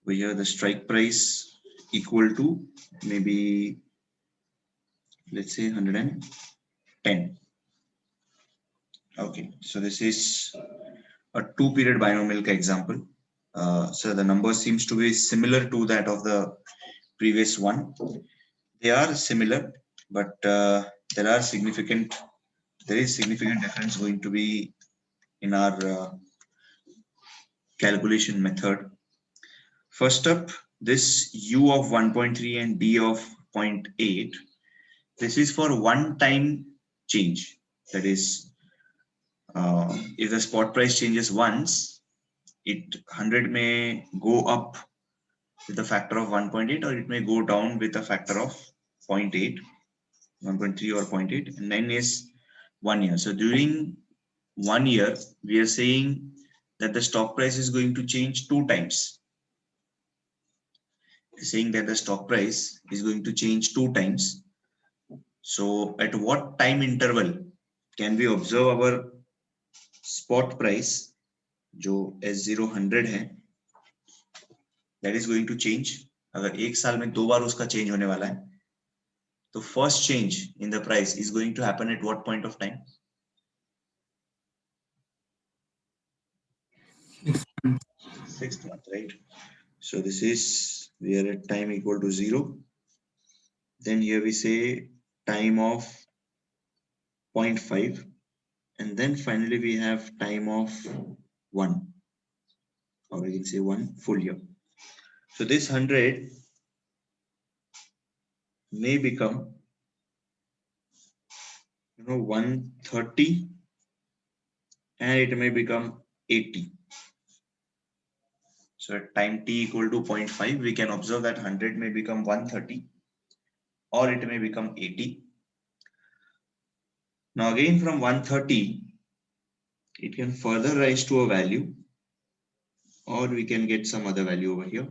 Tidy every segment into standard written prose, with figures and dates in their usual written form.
over here the strike price equal to maybe, let's say 110. Okay, so this is a 2-period binomial example. So the number seems to be similar to that of the previous one. They are similar, but there is significant difference going to be in our calculation method. First up, this u of 1.3 and d of 0.8. This is for one-time change. That is, if the spot price changes once, 100 may go up with a factor of 1.8, or it may go down with a factor of 0.8, 1.3 or 0.8, and then is 1 year. So during 1 year, we are saying that the stock price is going to change 2 times. Saying that the stock price is going to change 2 times. So at what time interval can we observe our spot price, जो S0 100 है, that is going to change? अगर एक साल में 2 बार उसका change होने वाला है, तो first change in the price is going to happen at what point of time? 6th month, right? So this is, we are at time equal to 0. Then here we say time of 0.5, and then finally we have time of 1, or we can say 1 full year. So this 100 may become 130, and it may become 80. So at time t equal to 0.5, we can observe that 100 may become 130, or it may become 80. Now again from 130, it can further rise to a value, or we can get some other value over here.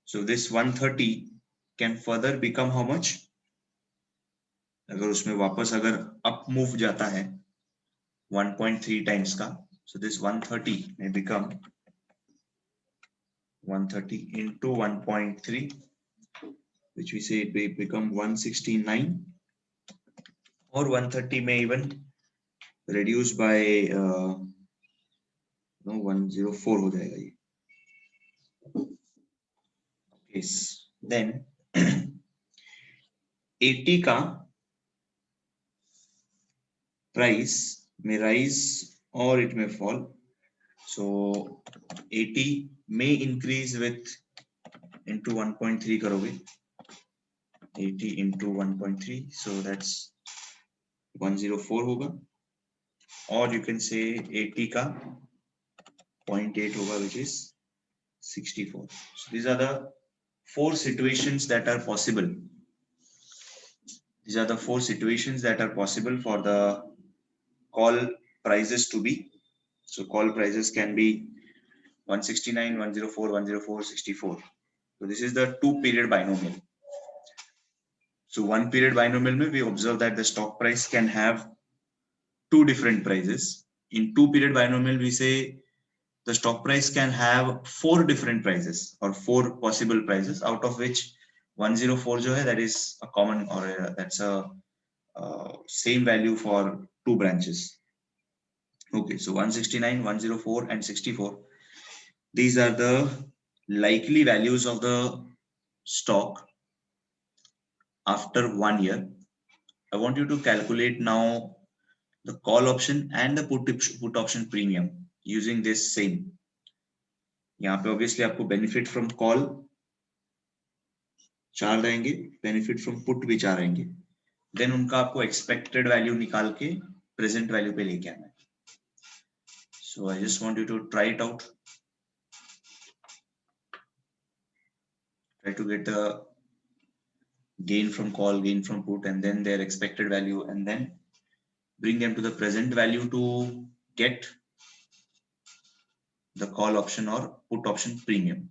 So this 130 can further become how much? अगर उसमें वापस अगर up move जाता है 1.3 times का, so this 130 may become 130 into 1.3, which we say it may become 169, or 130 may even reduce by 104 हो जाएगा ये. Yes. Then 80 का price may rise or it may fall. So 80 may increase with into 1.3 करोगे, 80 into 1.3, so that's 104 होगा, or you can say 80 का 0.8 होगा, which is 64. So these are the 4 situations that are possible. These are the 4 situations that are possible for the call prices to be. So call prices can be 169, 104, 104, 64. So this is the 2-period binomial. So 1-period binomial, we observe that the stock price can have 2 different prices. In 2-period binomial, we say the stock price can have 4 different prices, or 4 possible prices, out of which 104 जो है, that is a common, or that's a same value for 2 branches. Okay, so 169, 104 and 64. These are the likely values of the stock after 1 year. I want you to calculate now the call option and the put option premium using this same. यहाँ पे obviously आपको benefit from call 4 रहेंगे, benefit from put भी 4 रहेंगे. Then उनका आपको expected value निकाल के present value पे लेके आना है. So I just want you to try it out. Try to get the gain from call, gain from put, and then their expected value, and then bring them to the present value to get the call option or put option premium.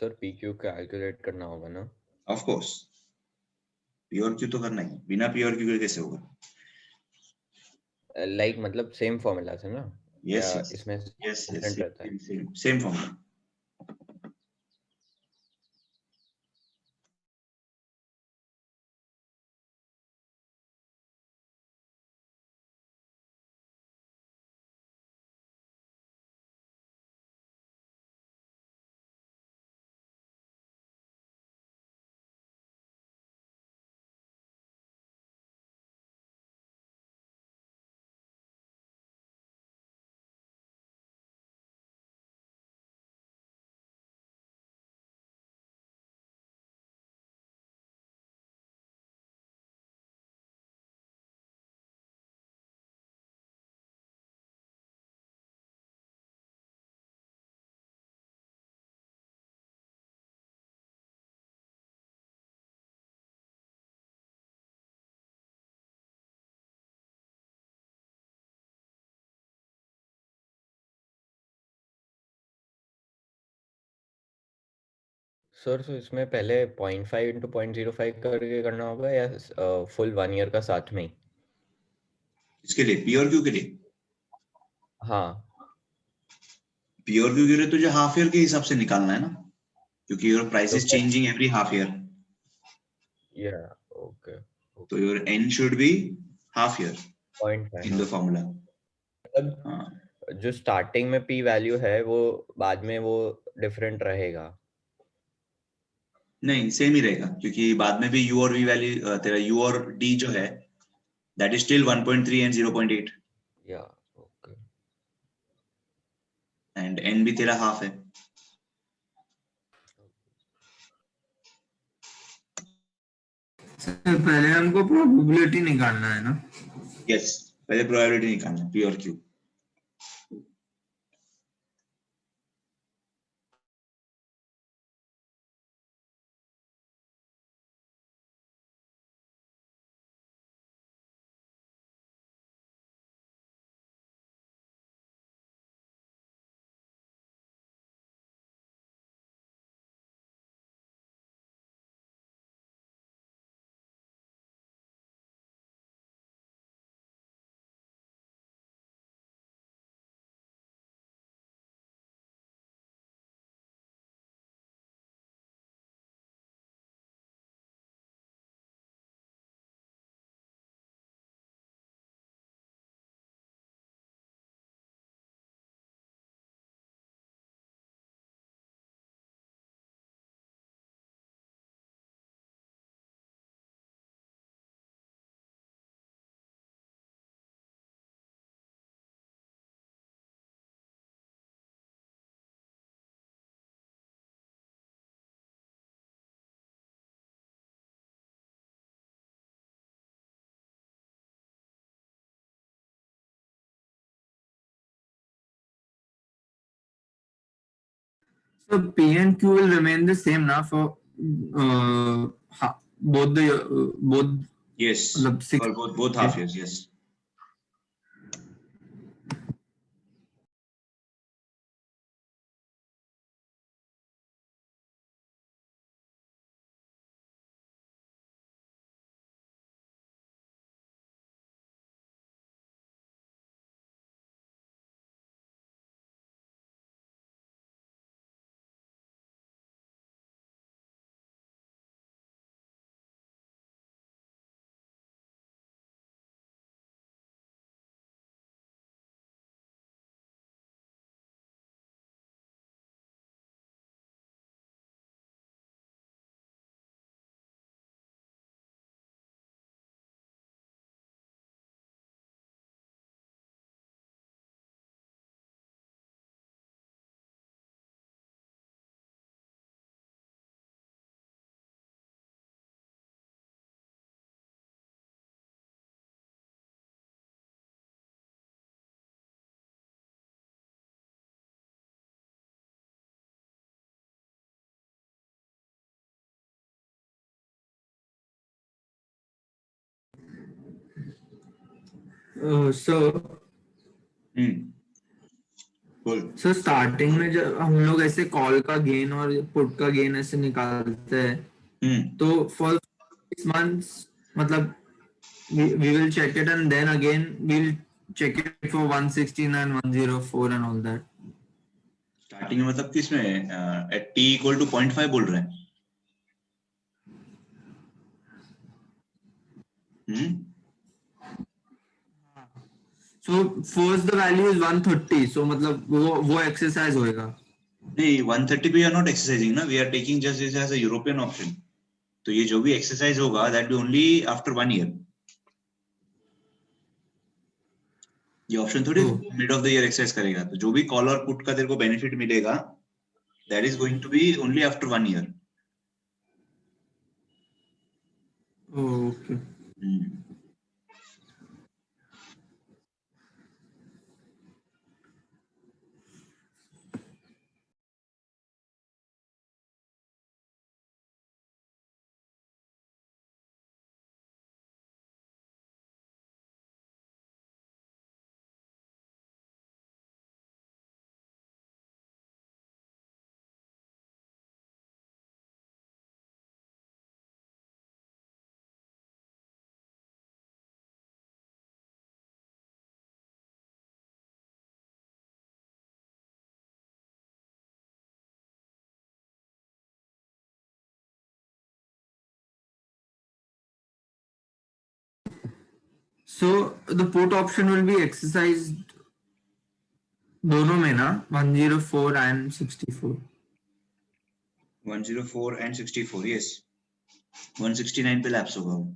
Sir PQ calculate करना होगा ना? Of course, pure Q तो करना ही, बिना pure Q के कैसे होगा? Like मतलब सेम फॉर्मूला से ना, Yes, या yes, इसमें yes, yes, डिफरेंट रहता है? same formula. सर तो इसमें पहले 0.5 इंटू 0.05 करके करना होगा या फुल 1 ईयर का साथ में ही? इसके लिए पी और क्यू के लिए, हाँ पी और क्यू के लिए तुझे हाफ ईयर के हिसाब से निकालना है ना, क्योंकि योर प्राइस तो is changing every half year, या ओके तो okay your n should be half year 0.5 in the हाँ। फॉर्मूला. मतलब जो स्टार्टिंग में पी वैल्यू है वो बाद में वो डिफरेंट रहेगा? नहीं, सेम ही रहेगा, क्योंकि बाद में भी यू और वी वैल्यू, तेरा यू और डी जो है दैट इज स्टिल 1.3 एंड 0.8, या ओके एंड एन भी तेरा हाफ है. सर पहले हमको प्रोबेबिलिटी निकालना है ना? यस, पहले प्रोबेबिलिटी निकालना है, पी और Q. So P and Q will remain the same now for both the both Yes, मतलब six. for both half years, yes. So बोल. सर स्टार्टिंग में जब हम लोग ऐसे कॉल का गेन और पुट का गेन ऐसे निकालते हैं तो फॉर 6 months मतलब we will check it and then again we'll check it for 169, 104 and all that. Starting में मतलब किसमें एट टी इक्वल टू 0.5 बोल रहे हैं? So first the value is 130, so मतलब वो exercise होएगा. नहीं, 130 पे you are not exercising ना, we are taking just this as a European option. तो ये जो भी exercise होगा that will be only after 1 year. ये ऑप्शन थोड़ी mid of the year exercise करेगा, तो जो भी कॉल और पुट का तेरे को बेनिफिट मिलेगा that is going to be only after 1 year. Okay. So the put option will be exercised दोनों में ना 104 and 64. 104 and 64, yes. 169 पे लैप्स होगा वो.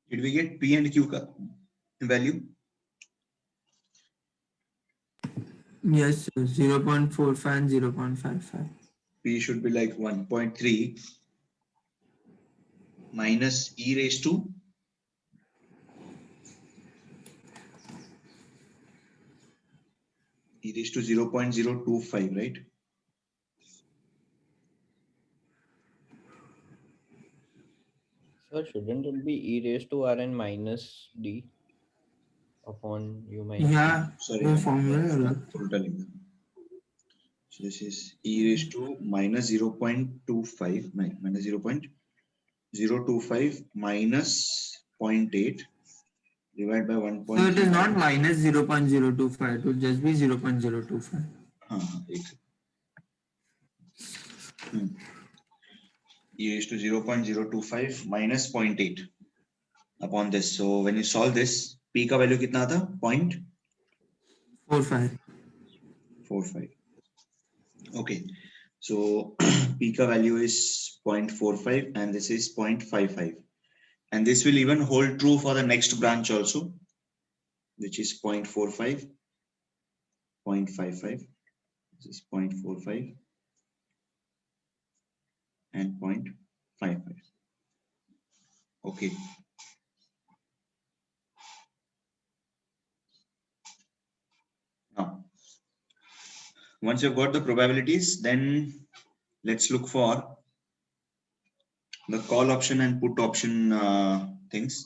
Did we get P and Q का value? Yes, 0.45 and 0.55. P should be like 1.3 minus e raised to e raised to 0.025, right? Sir, shouldn't it be e raised to Rn minus d upon U minus? Yeah, Sorry, वो formula अलग. उल्टा लिख दिया. So this is e raised to minus 0.25 minus 0.025 minus 0.8 divided by 1.3. So it is not minus 0.025. It will just be 0.025. E raised to 0.025 minus 0.8 upon this. So when you solve this, P का value कितना था? 0.45. 0.45. Okay. So P ka value is 0.45 and this is 0.55. And this will even hold true for the next branch also, which is 0.45, 0.55. This is 0.45 and 0.55. Okay. Now, once you've got the probabilities, then let's look for the call option and put option things.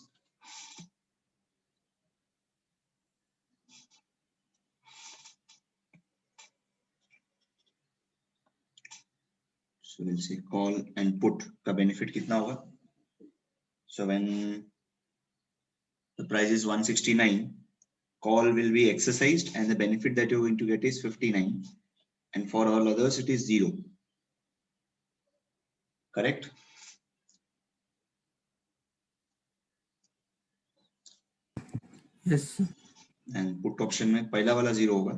So we'll say call and put का benefit कितना होगा? So when the price is 169, call will be exercised and the benefit that you're going to get is 59. And for all others, it is 0. Correct? Yes. And put option में पहला वाला 0 होगा.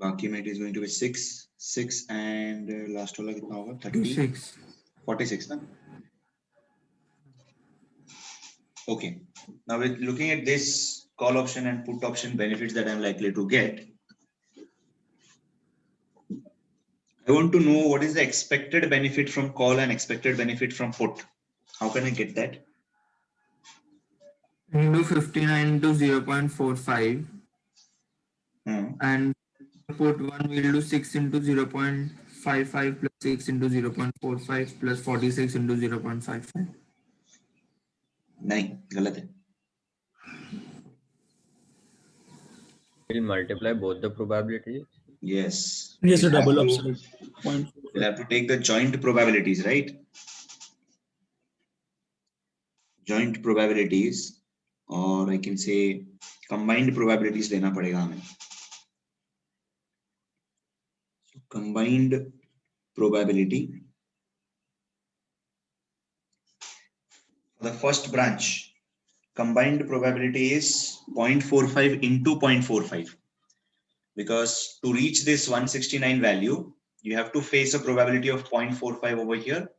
बाकी में it is going to be 6 and last वाला कितना होगा? 46. 46 ना? Okay. Now with looking at this call option and put option benefits that I'm likely to get, I want to know what is the expected benefit from call and expected benefit from put. How can I get that? Into 59 into 0.45. And put 1 will do 6 into 0.55 plus 6 into 0.45 plus 46 into 0.55. नहीं, गलत है. We'll multiply both the probabilities. Yes. Yes, a We'll double have upside. We'll have to take the joint probabilities, right? Joint probabilities, or I can say combined probabilities लेना पड़ेगा हमें. So combined probability. For the first branch, combined probability is 0.45 into 0.45. Because to reach this 169 value, you have to face a probability of 0.45 over here.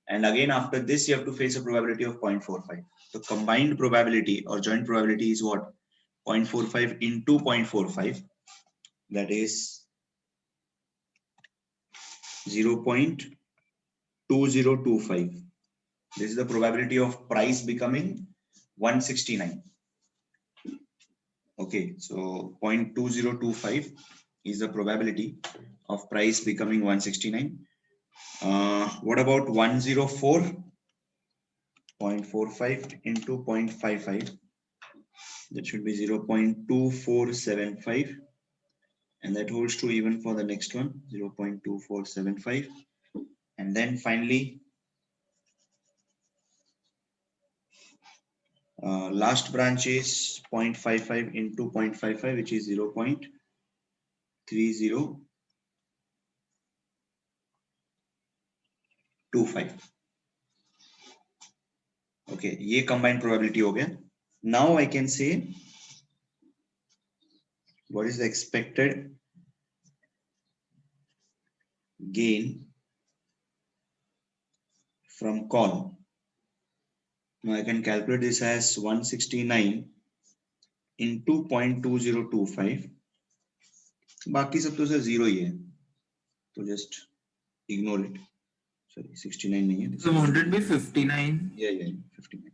And again, after this, you have to face a probability of 0.45. The combined probability or joint probability is what? 0.45 into 0.45. That is 0.2025. This is the probability of price becoming 169. Okay, so 0.2025 is the probability of price becoming 169. What about 104? 0.45 into 0.55. That should be 0.2475. And that holds true even for the next one, 0.2475. And then finally, last branch is 0.55 into 0.55, which is 0.3025. Okay, ये combined probability हो गया. Now I can say what is the expected gain from call. Now I can calculate this as 169 into 0.2025. बाकी सब तो sir zero ही है, तो just ignore it. Sorry, 69 नहीं है. So won't it be 59? Yeah, 59.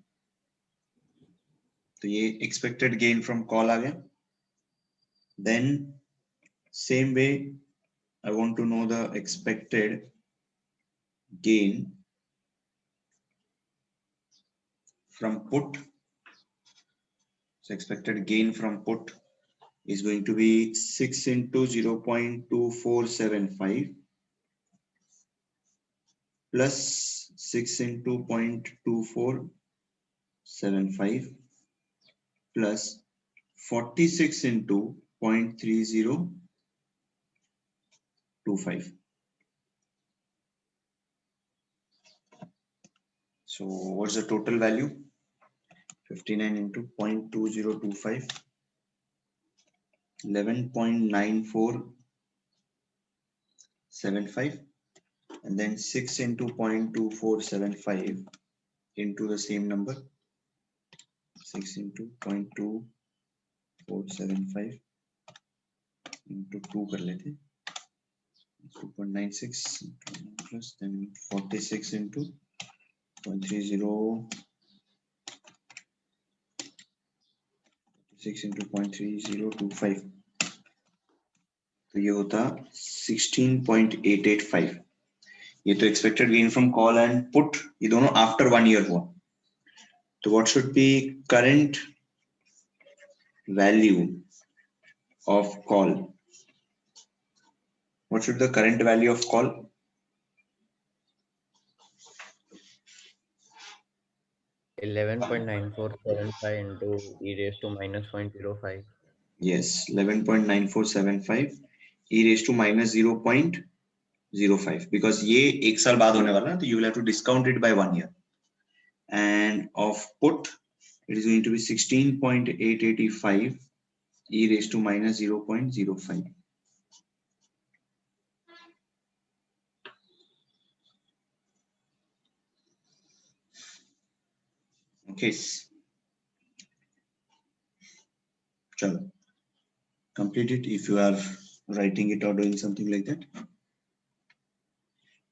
तो ये expected gain from call आ गया. Then same way I want to know the expected gain from put. So expected gain from put is going to be 6 into 0.2475 plus 6 into 0.2475 plus 46 into 0.3025. So what's the total value? 59 into 0.2025, 11.9475, and then 6 into 0.2475 into the same number, 6 into 0.2475 into 2 कर लेते, 2.96 plus then 46 into 0.30, 6 into 0.3025, तो ये होता 16.885. ये तो expected gain from call and put, ये दोनों after 1 year हुआ. So what should be current value of call? What should the current value of call? $11.9475 into e raised to minus 0.05. Yes, 11.9475 e raised to minus 0.05, because ये एक साल बाद होने वाला है, तो you will have to discount it by 1 year. And of put, it is going to be 16.885 e raised to minus 0.05. Okay. Chalo. Complete it if you are writing it or doing something like that.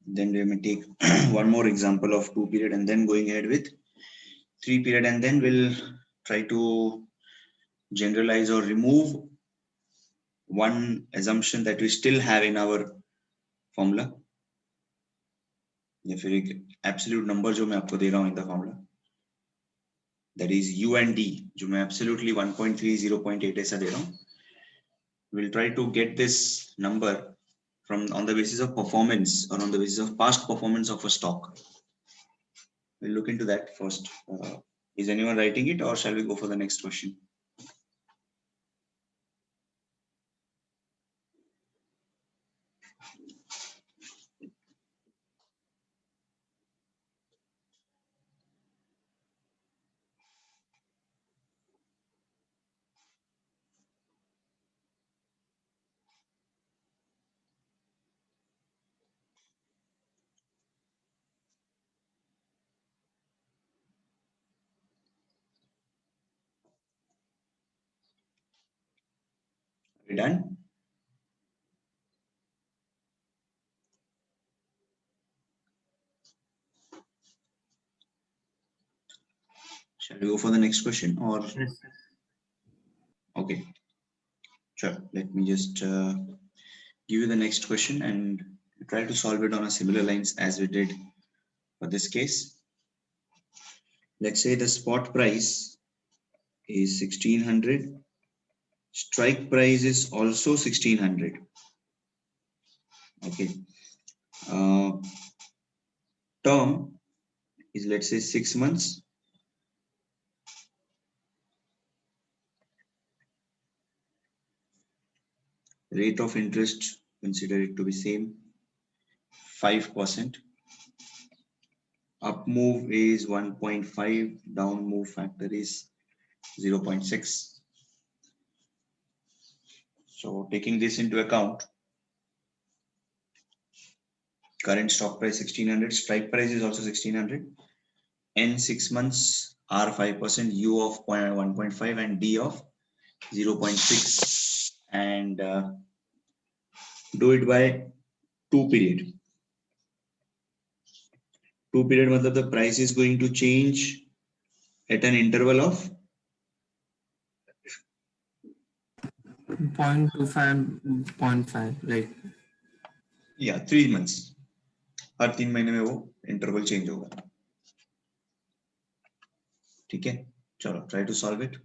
Then we may take one more example of 2 period and then going ahead with 3 period, and then we'll try to generalize or remove one assumption that we still have in our formula. या फिर एक absolute number जो मैं आपको दे रहा हूँ in the formula, that is u and d, जो मैं absolutely 1.3 0.8 ऐसा दे रहा हूँ. We'll try to get this number from on the basis of performance or on the basis of past performance of a stock. We'll look into that first. Is anyone writing it, or shall we go for the next question? Are we done? Shall we go for the next question, or? Yes. Okay, sure. Let me just give you the next question and try to solve it on a similar lines as we did for this case. Let's say the spot price is 1600, strike price is also 1600. Okay. Term is, let's say, 6 months. Rate of interest, consider it to be same, 5%. Up move is 1.5, down move factor is 0.6. So taking this into account, current stock price 1600, strike price is also 1600. N 6 months, R 5%, U of 1.5 and D of 0.6, and do it by 2 period. 2 period matlab the price is going to change at an interval of 0.25, 0.5, right? 3 months. हर 3 महीने में वो interval change होगा. ठीक है, चलो try to solve it.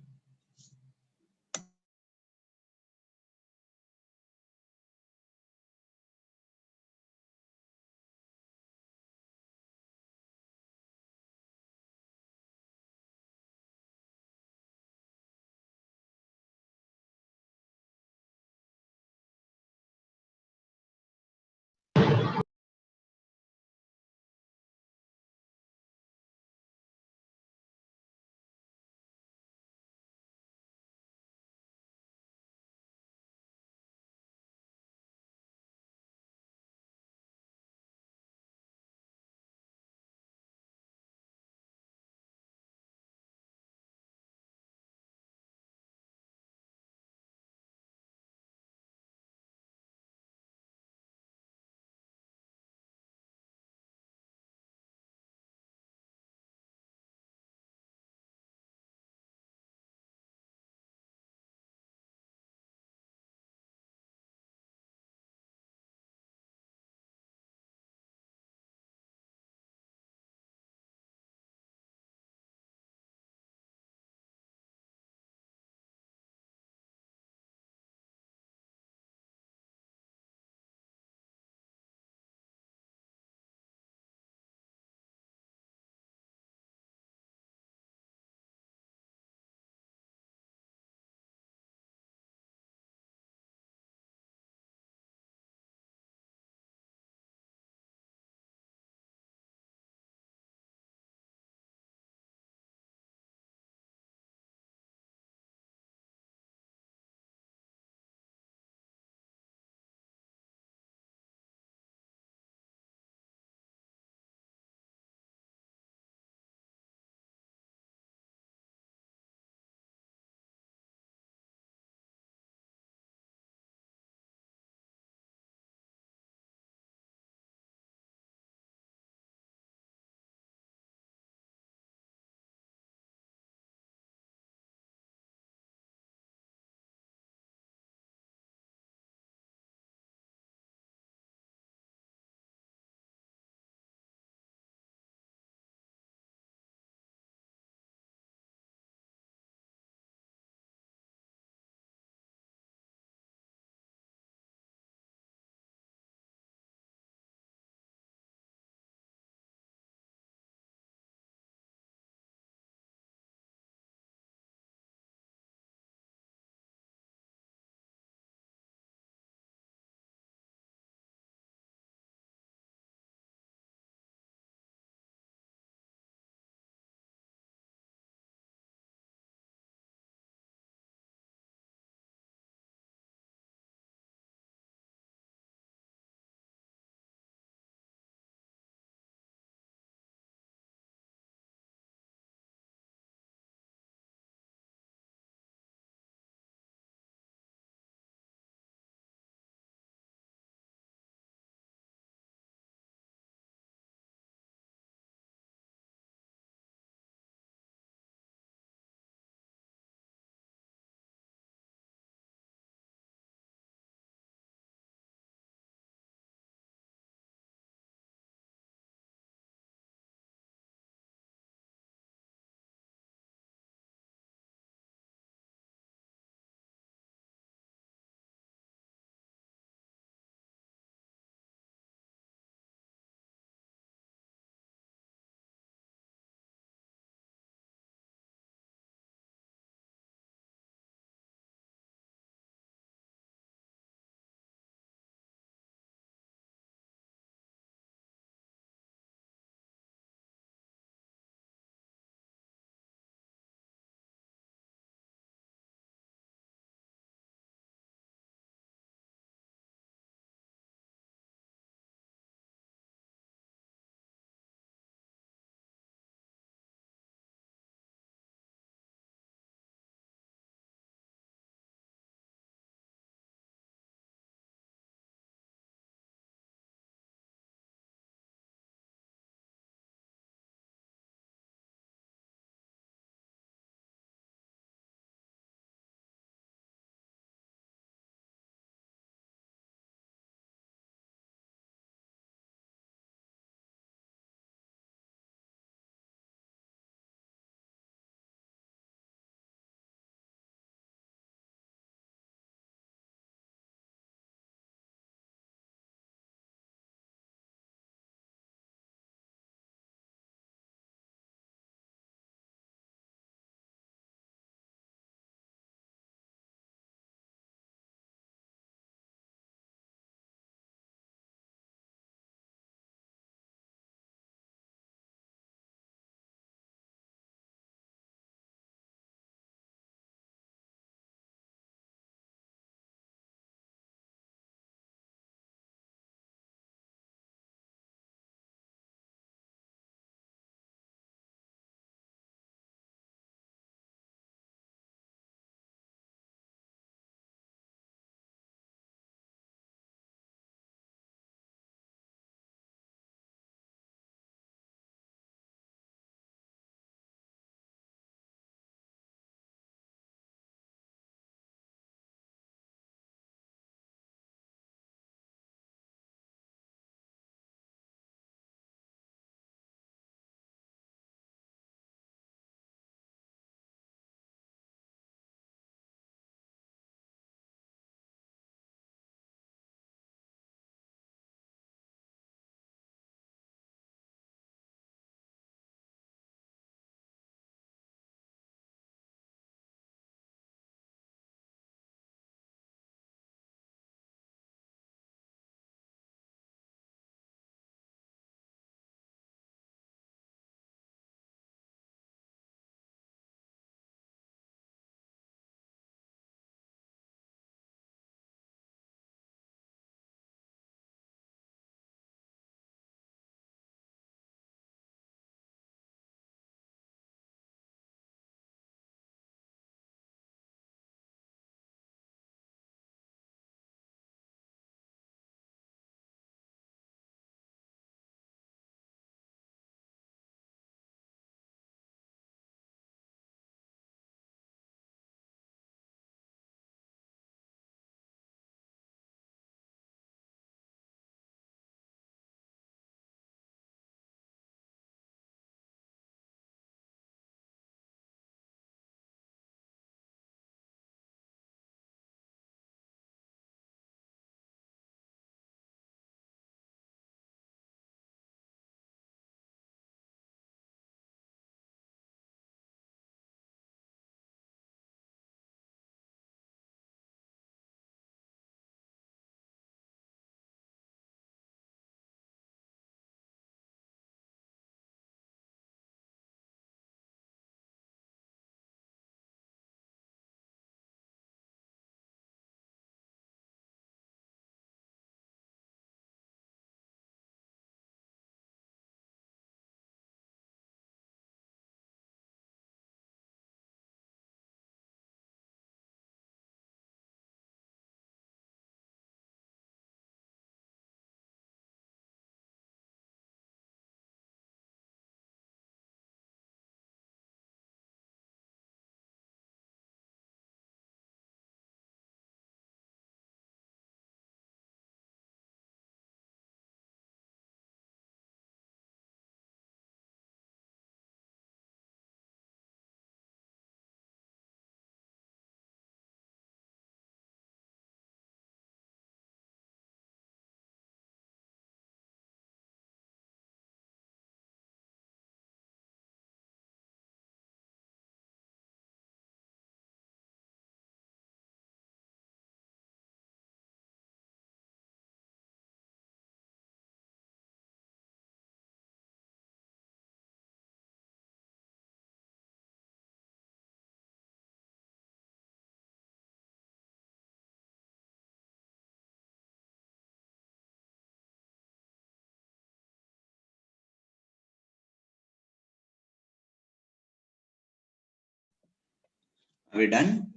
Are we done?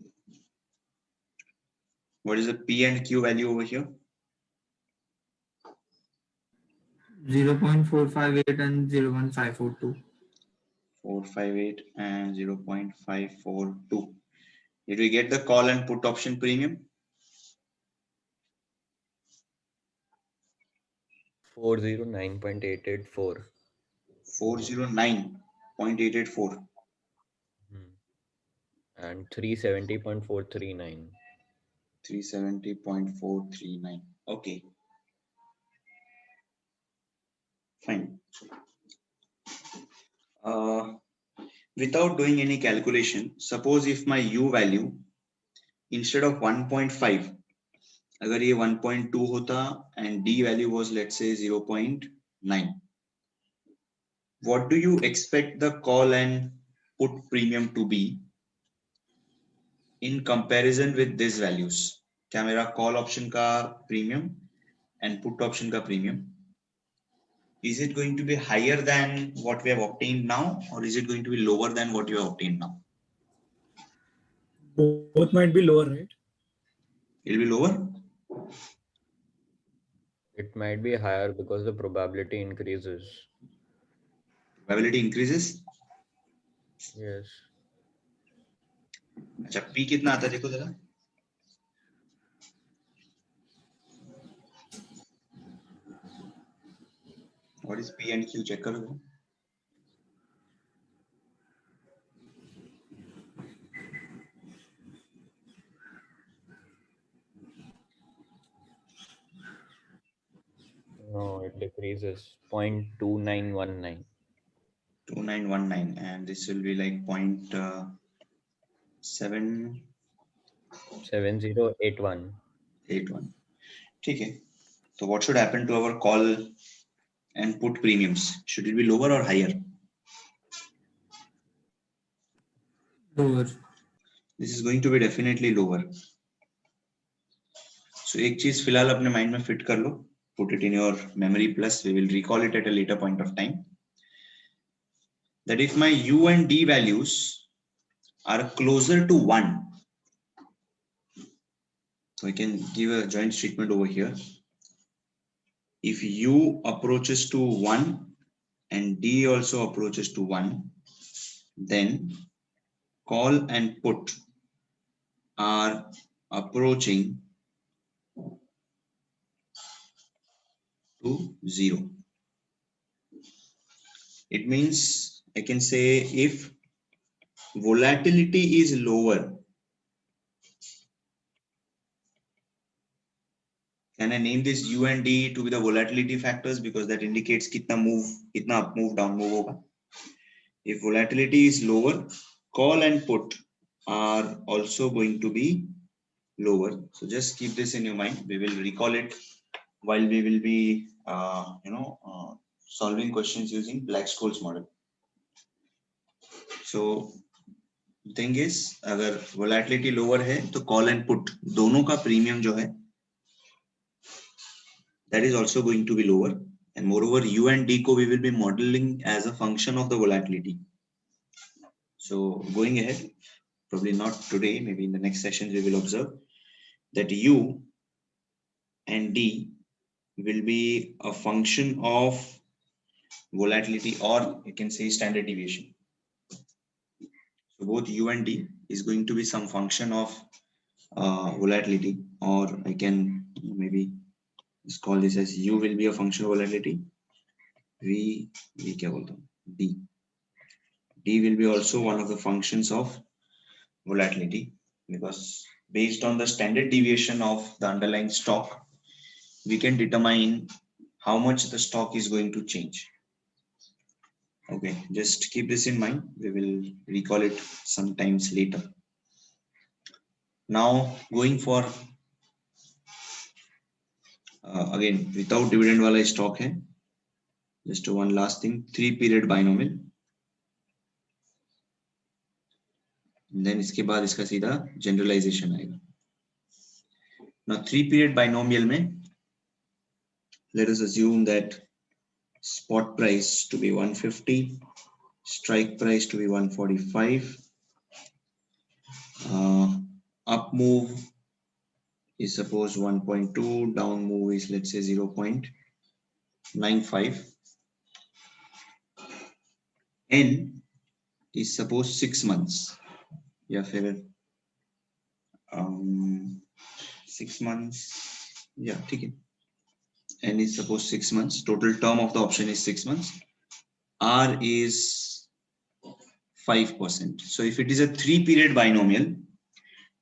What is the P and Q value over here? 0.458 and 0.542. 458 and 0.542. Did we get the call and put option premium? 409.884. 409.884. And 370.439. 370.439. Okay. Fine. Without doing any calculation, suppose if my U value instead of 1.5, अगर ये 1.2 होता and D value was let's say 0.9, what do you expect the call and put premium to be in comparison with these values? क्या मेरा call option का premium and put option का premium, is it going to be higher than what we have obtained now, or is it going to be lower than what you have obtained now? Both might be lower, right? It will be lower. It might be higher because the probability increases. Probability increases. Yes. अच्छा P कितना आता है देखो जरा. What is P and Q? Check करो. No, it decreases 0.2919. 2919, and this will be like 0.781. 7081. ठीक है. So what should happen to our call and put premiums? Should it be lower or higher? Lower. This is going to be definitely lower. So एक चीज फिलहाल अपने mind में fit कर लो. Put it in your memory, plus we will recall it at a later point of time. That if my U and D values are closer to 1, so I can give a joint statement over here. If U approaches to 1 and D also approaches to 1, then call and put are approaching to 0. It means I can say if volatility is lower, can I name this U and D to be the volatility factors, because that indicates kitna move, kitna up move, down move hoga. If volatility is lower, call and put are also going to be lower. So just keep this in your mind. We will recall it while we will be solving questions using Black-Scholes model. So the thing is, अगर volatility lower है तो call and put दोनों का premium जो है that is also going to be lower, and moreover U and D को we will be modeling as a function of the volatility. So going ahead, probably not today, maybe in the next sessions we will observe that U and D will be a function of volatility, or you can say standard deviation. So both U and D is going to be some function of volatility, or I can maybe just call this as U will be a function of volatility. V क्या बोलता हूँ? D will be also one of the functions of volatility, because based on the standard deviation of the underlying stock, we can determine how much the stock is going to change. Okay, just keep this in mind. We will recall it sometimes later. Now going for again without dividend wala stock hai. Just one last thing, 3-period binomial. Then इसके बाद इसका सीधा generalization आएगा. Now 3-period binomial में let us assume that spot price to be 150, strike price to be 145, Up move is suppose 1.2, down move is let's say 0.95. N is suppose 6 months. या फिर 6 months. Yeah, ठीक है. N is suppose 6 months. Total term of the option is 6 months. R is 5%. So if it is a 3-period binomial,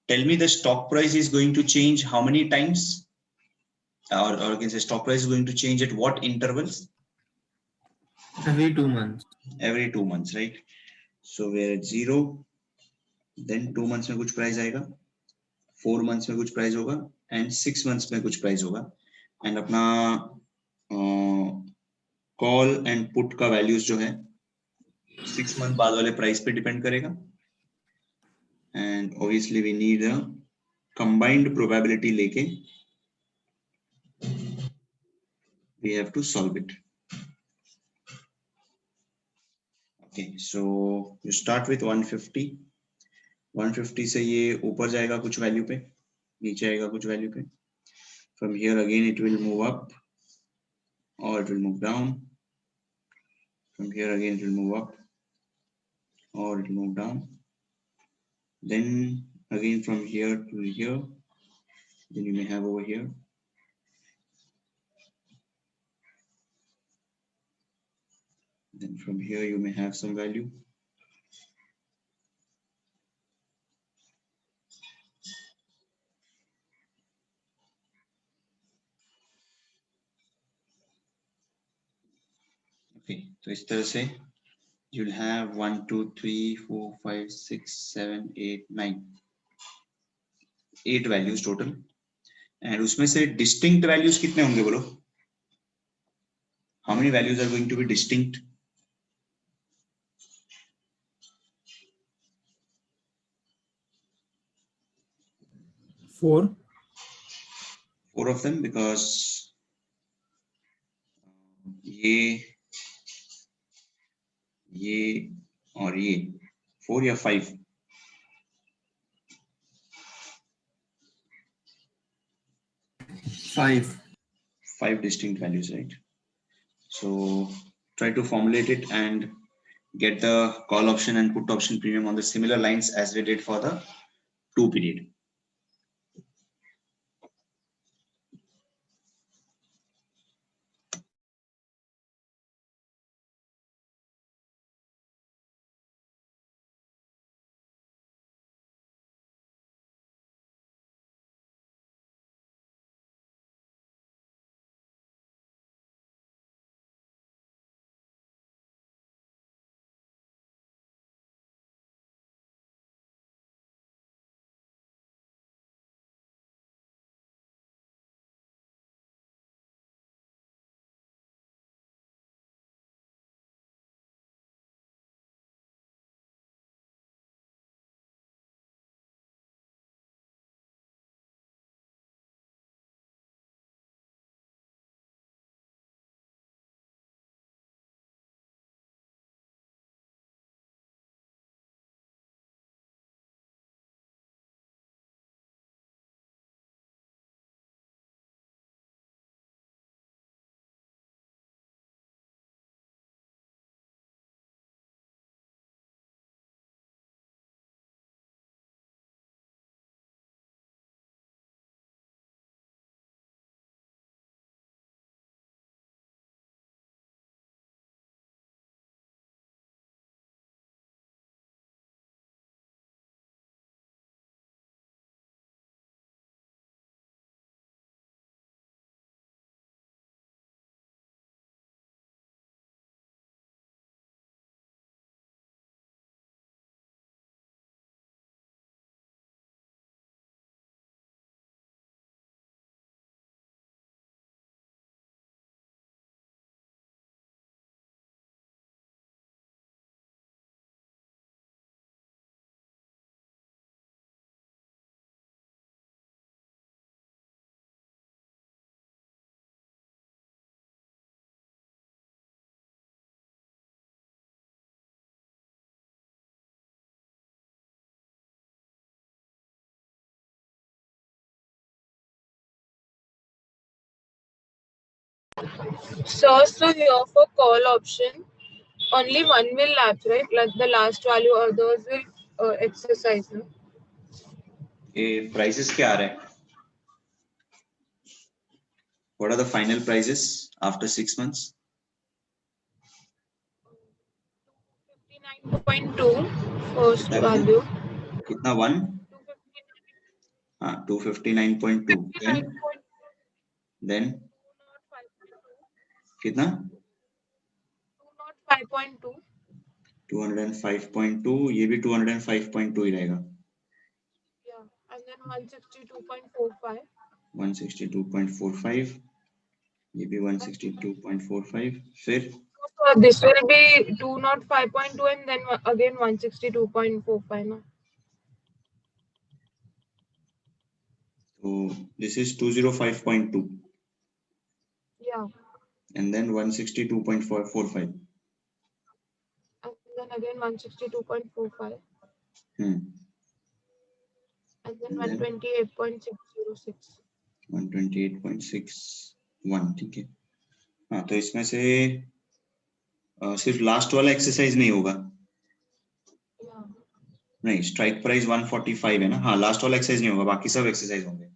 tell me the stock price is going to change how many times? Or you can say stock price is going to change at what intervals? Every 2 months. Every 2 months, right? So we're at 0. Then 2 months में कुछ price आएगा, 4 months में कुछ price होगा, and 6 months में कुछ price होगा. And अपना call and put का values जो है 6 month बाद वाले price पे depend करेगा. And obviously we need a combined probability लेके we have to solve it. Okay, so you start with 150. 150 से ये ऊपर जाएगा कुछ वैल्यू पे, नीचे आएगा कुछ वैल्यू पे. From here again it will move up or it will move down. From here again it will move up or it will move down. Then again from here to here, then you may have over here. Then from here you may have some value. Okay, so इस तरह से you'll have 1 2 3 4 5 6 7 8 9 8 values total. And उसमें से distinct values कितने होंगे बोलो? How many values are going to be distinct? 4. 4 of them, because ये और ये 4 या 5? 5 distinct values, right? So try to formulate it and get the call option and put option premium on the similar lines as we did for the 2-period. So here for call option, only one will lapse, right? Like the last value, others will exercise. No? ये prices क्या आ रहा है? What are the final prices after 6 months? 59.2 first कितना है? value. कितना 1? हाँ 259.2. Then कितना? 205.2. 205.2. ये भी 205.2 ही रहेगा. Yeah, and then 162.45. 162.45. ये भी 162.45. फिर So this will be 205.2 and then again 162.45. No? so this is 205.2 Yeah, and then 162.45. and then again 162.45 Hmm. and then And then 128.606. 128.61. ठीक है. हाँ तो इसमें से सिर्फ लास्ट वाला एक्सरसाइज नहीं होगा. Yeah. नहीं, स्ट्राइक प्राइस 145 है ना. हाँ लास्ट वाला एक्सरसाइज नहीं होगा, बाकी सब एक्सरसाइज होंगे.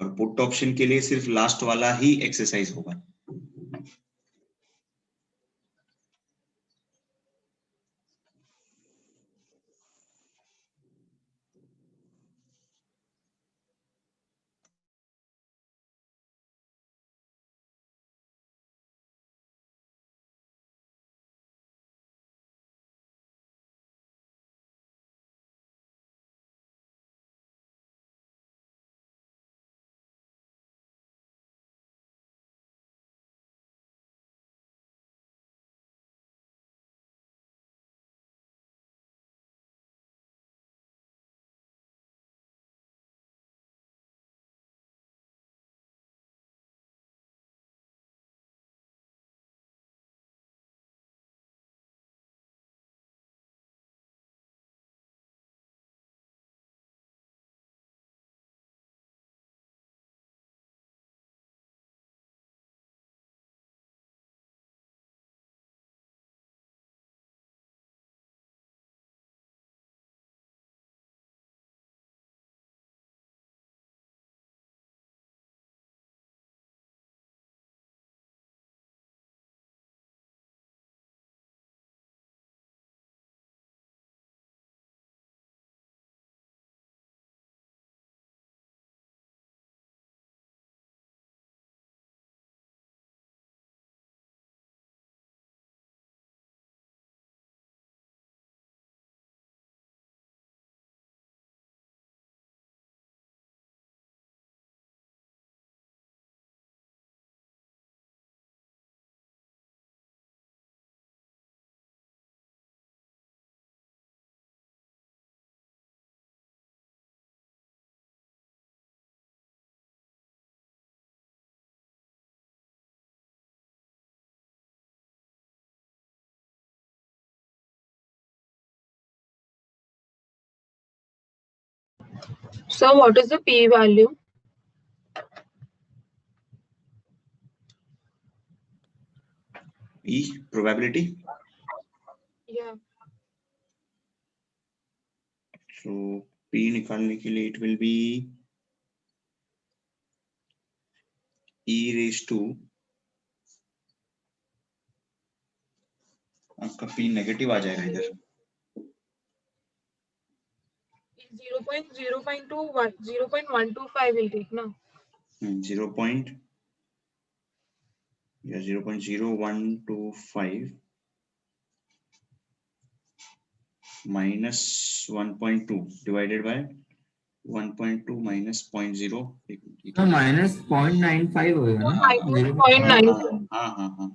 और पुट ऑप्शन के लिए सिर्फ लास्ट वाला ही एक्सरसाइज होगा. So what is the p value? E probability. Yeah. So P निकालने के लिए it will be e raised to, आपका p नेगेटिव आ जाएगा इधर. 0.0.125 will take now. 0.0125 minus 1.2 divided by 1.2 minus 0.0. ना माइनस 0.95 हो गया ना. 0.9. हाँ हाँ हाँ.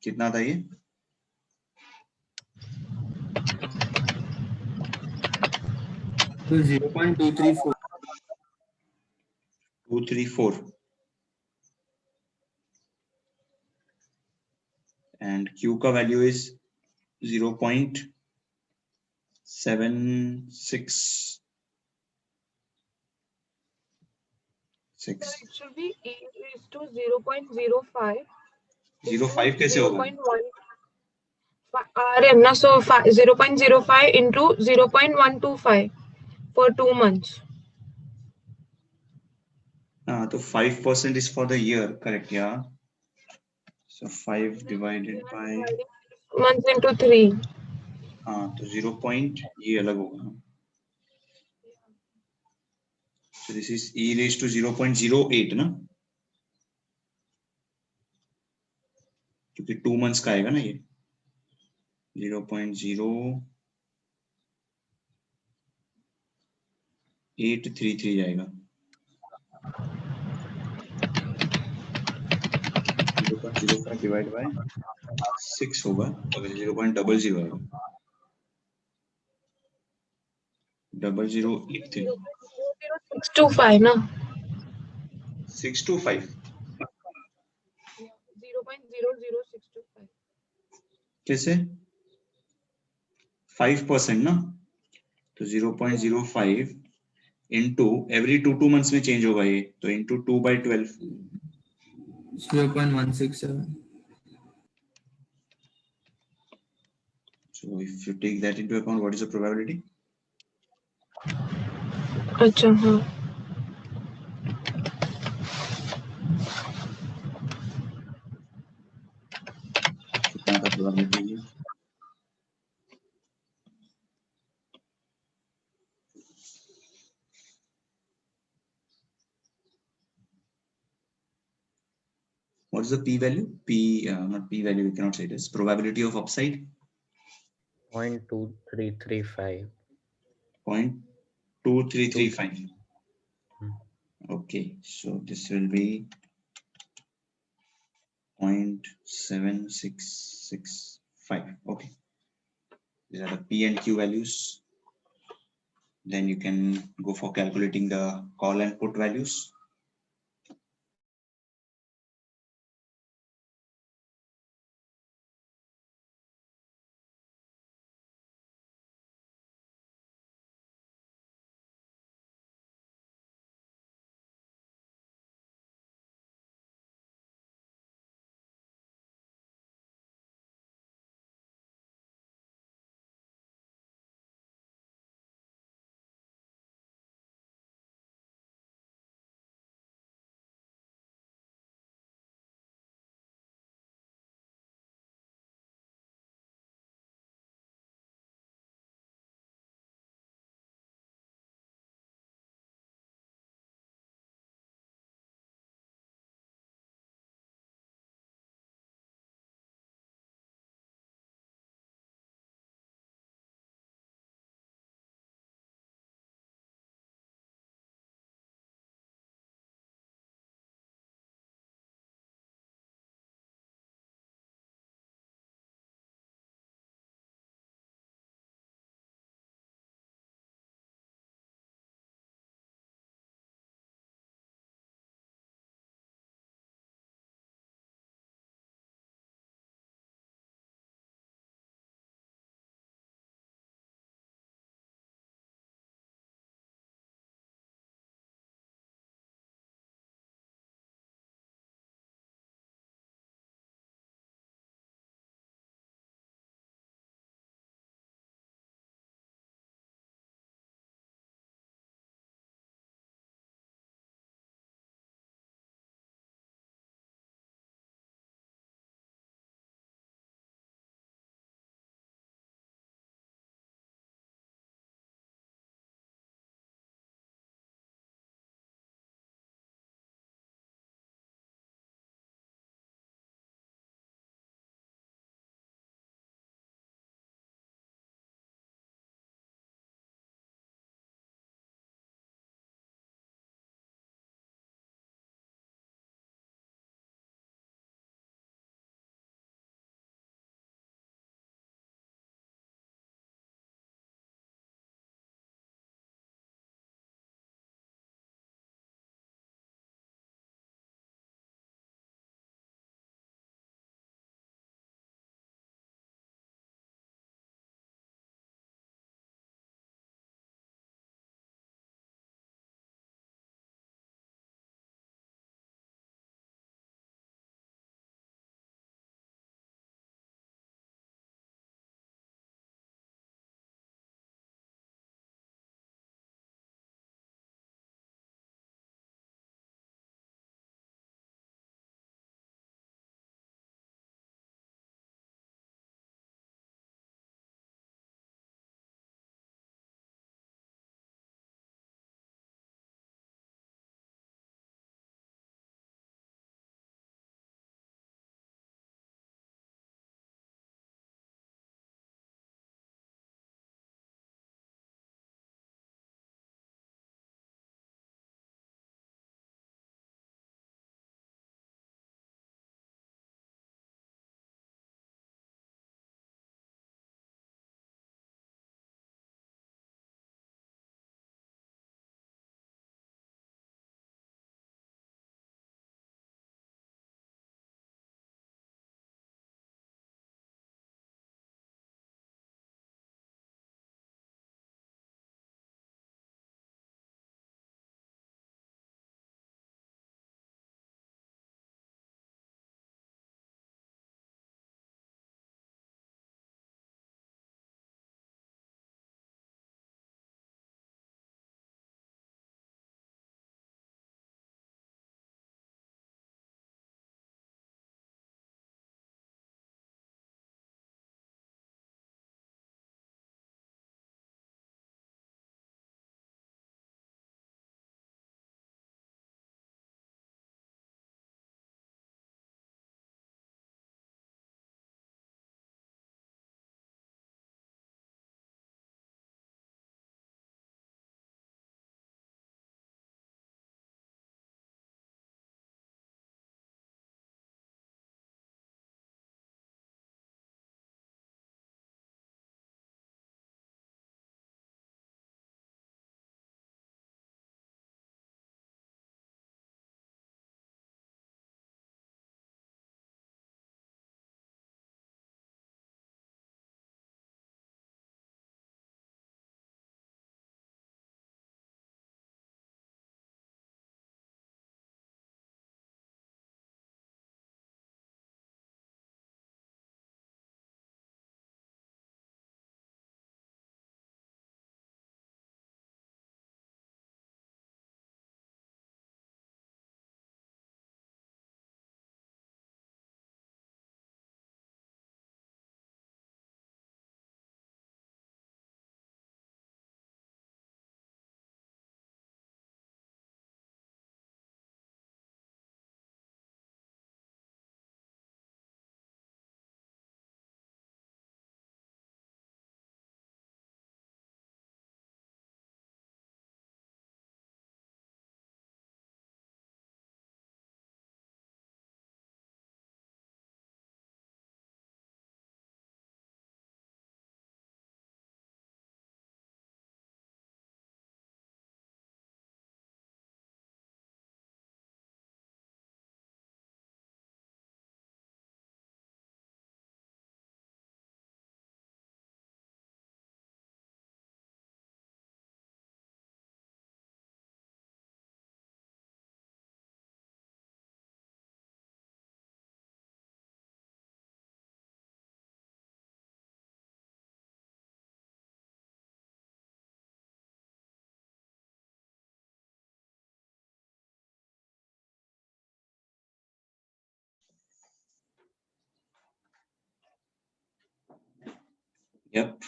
कितना था ये? तो 0.234. 234. and Q का value is 0.766. Sir, it should be e raised to 0.05 into 0.5 कैसे होगा? 0.1 RM ना, so 0.05 into 0.125 for 2 months. तो 5% is for the year, correct? Yeah. So 5 divided by Months into 3. तो 0 point ये अलग होगा. So this is e raised to 0.08 ना, क्योंकि 2 months का आएगा ना ये 0.0833 जाएगा. 0.05 divided by 6 होगा और 0.00 आएगा. 0083 625 ना. 625 0.00625. कैसे? 5% ना, तो 0.05 into every 2 months में चेंज होगा ये, तो into 2/12. 0.167. So if you take that into account, what is the probability? अच्छा हाँ. कितना का probability है? What is the p value? Not p value, we cannot say this. Probability of upside? 0.2335. 0.2335. Hmm. Okay, so this will be 0.7665. Okay, these are the p and q values. Then you can go for calculating the call and put values. Yep.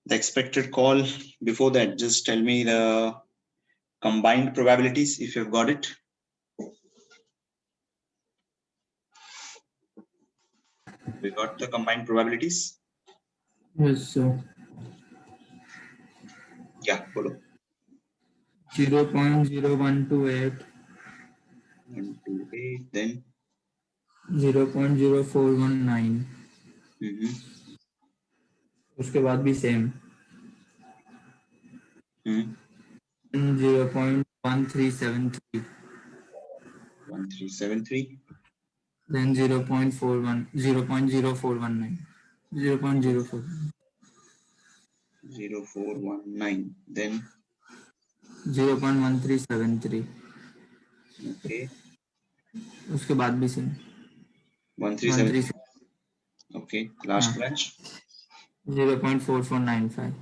The expected call before that, just tell me the combined probabilities if you've got it. We got the combined probabilities. Yes, sir. Yeah, follow. 0.0128, 128, then 0.0419. उसके बाद भी same 0.1373, 1373, then 0.41, 0.0419, 0.04, 0419, then 0.1373. okay, उसके बाद भी same 137. Okay, last हाँ branch 0.4495.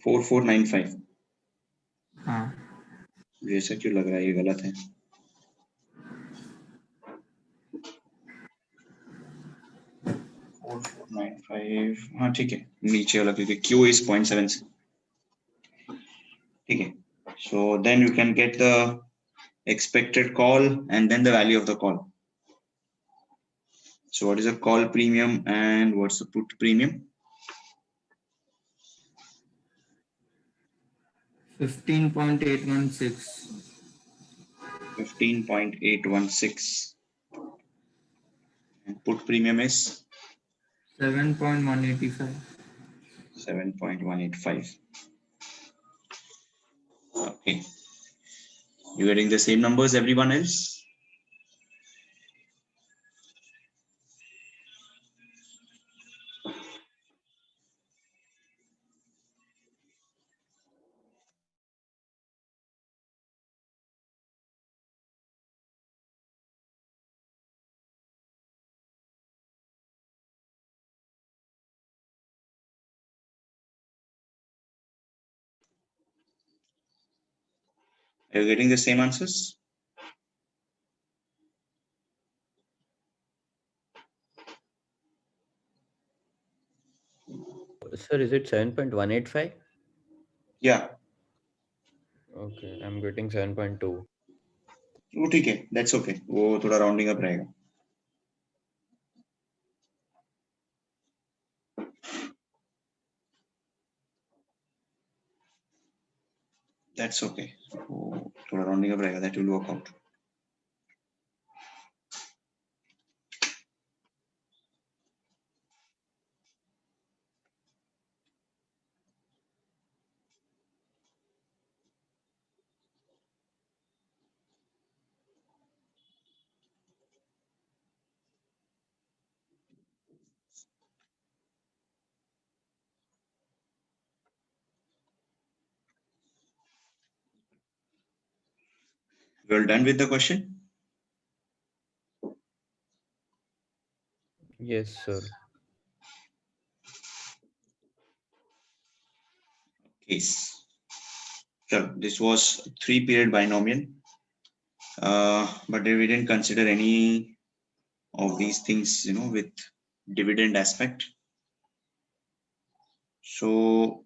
4495. हाँ ऐसा क्यों लग रहा है, ये गलत है. हाँ ठीक है, नीचे वाला क्योंकि Q is 0.7. ठीक है. So then you can get the expected call and then the value of the call. So what is a call premium and what's the put premium? 15.816. 15.816. And put premium is 7.185. 7.185. Okay. You getting the same numbers everyone else? Are you getting the same answers? Sir, is it 7.185? Yeah. Okay, I'm getting 7.2. वो ठीक है, that's okay. वो थोड़ा rounding up रहेगा. That's okay. वो थोड़ा rounding up रहेगा, that will work out. Well done with the question. Yes, sir. Case. Sure. This was 3-period binomial, but we didn't consider any of these things, with dividend aspect. So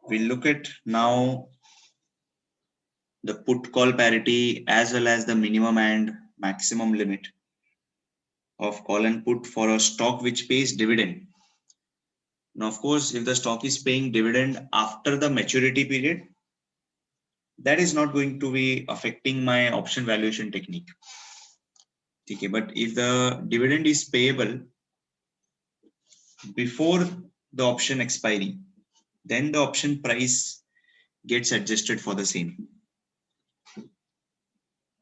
we'll look at now the put call parity as well as the minimum and maximum limit of call and put for a stock which pays dividend. Now, of course, if the stock is paying dividend after the maturity period, that is not going to be affecting my option valuation technique. Okay, but if the dividend is payable before the option expiry, then the option price gets adjusted for the same.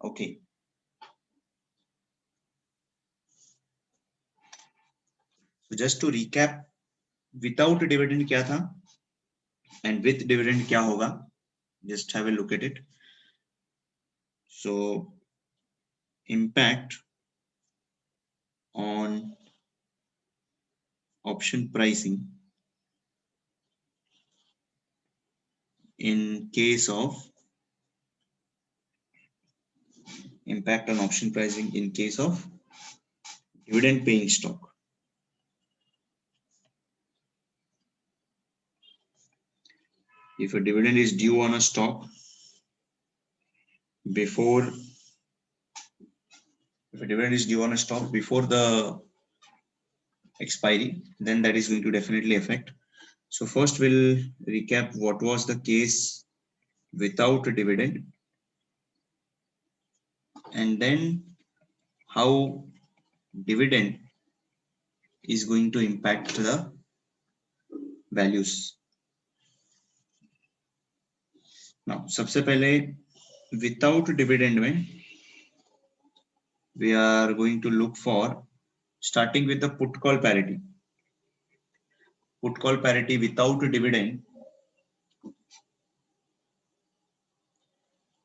Okay. So just to recap, without dividend क्या था and with dividend क्या होगा? Just have a look at it. So impact on option pricing in case of dividend paying stock. if a dividend is due on a stock before the expiry, then that is going to definitely affect. So first we'll recap what was the case without a dividend, and then how dividend is going to impact the values. Now, सबसे पहले without dividend में we are going to look for, starting with the put call parity. Put call parity without a dividend,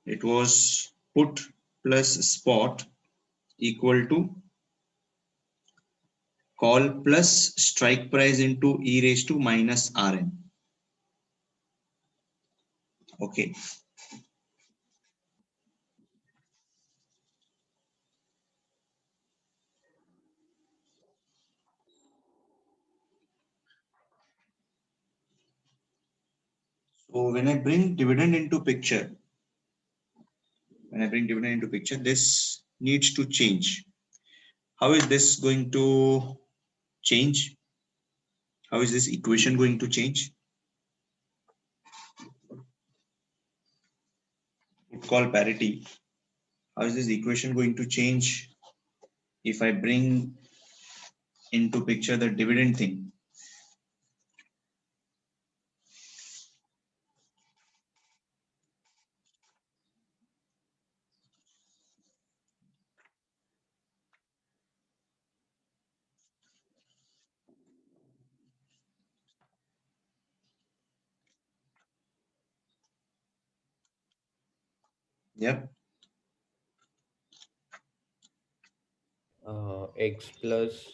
it was put plus spot equal to call plus strike price into e raised to minus Rn. Okay. So when I bring dividend into picture, this needs to change. How is this going to change? How is this equation going to change? Put call parity. How is this equation going to change if I bring into picture the dividend thing? Yep. X plus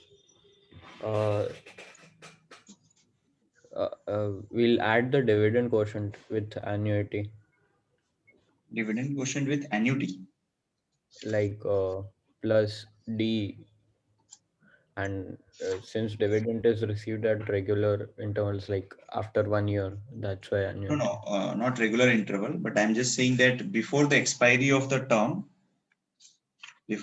we'll add the dividend quotient with annuity, Dividend quotient with annuity. like plus D, and since dividend is received at regular intervals, like after 1 year, that's why annuity. No, not regular interval, but I'm just saying that before the expiry of the term, we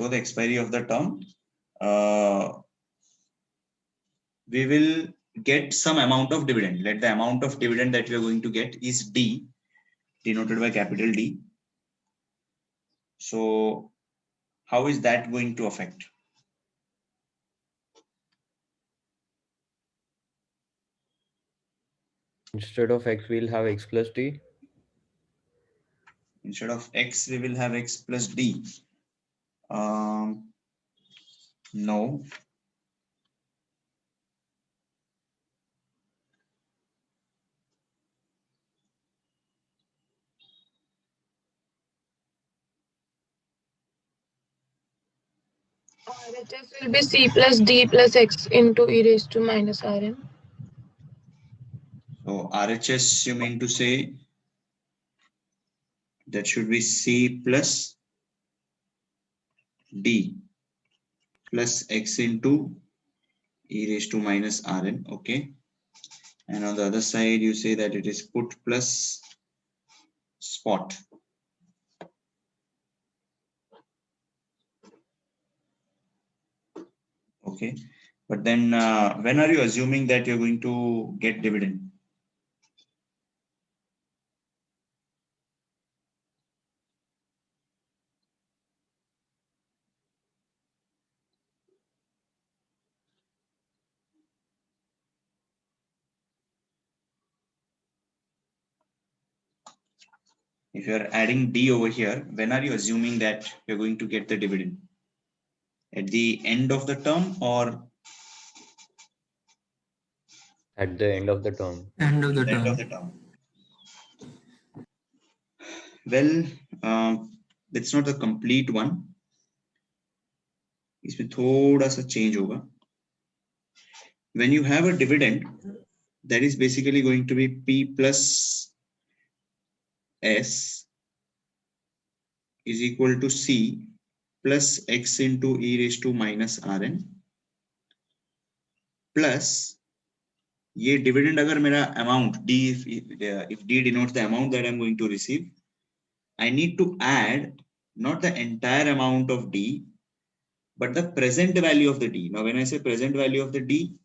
will get some amount of dividend. Let the amount of dividend that we are going to get is D, denoted by capital D. So how is that going to affect? Instead of X, we'll have X plus D. Instead of X, we will have X plus D. No. RHS will be C plus D plus X into e raised to minus Rn. So RHS, you mean to say that should be C plus D plus X into e raised to minus Rn. Okay. And on the other side, you say that it is put plus spot. Okay. But then when are you assuming that you're going to get dividend? If you're adding D over here, when are you assuming that you're going to get the dividend? At the end of the term or At the end of the term. End of the end of term. the term? Well, that's not the complete one. इसमें थोड़ा सा change होगा. When you have a dividend, that is basically going to be P plus S is equal to C plus X into e raised to minus Rn plus ये dividend अगर मेरा amount D, if D denotes the amount that I'm going to receive, I need to add not the entire amount of D, but the present value of the D. Now, when I say present value of the D,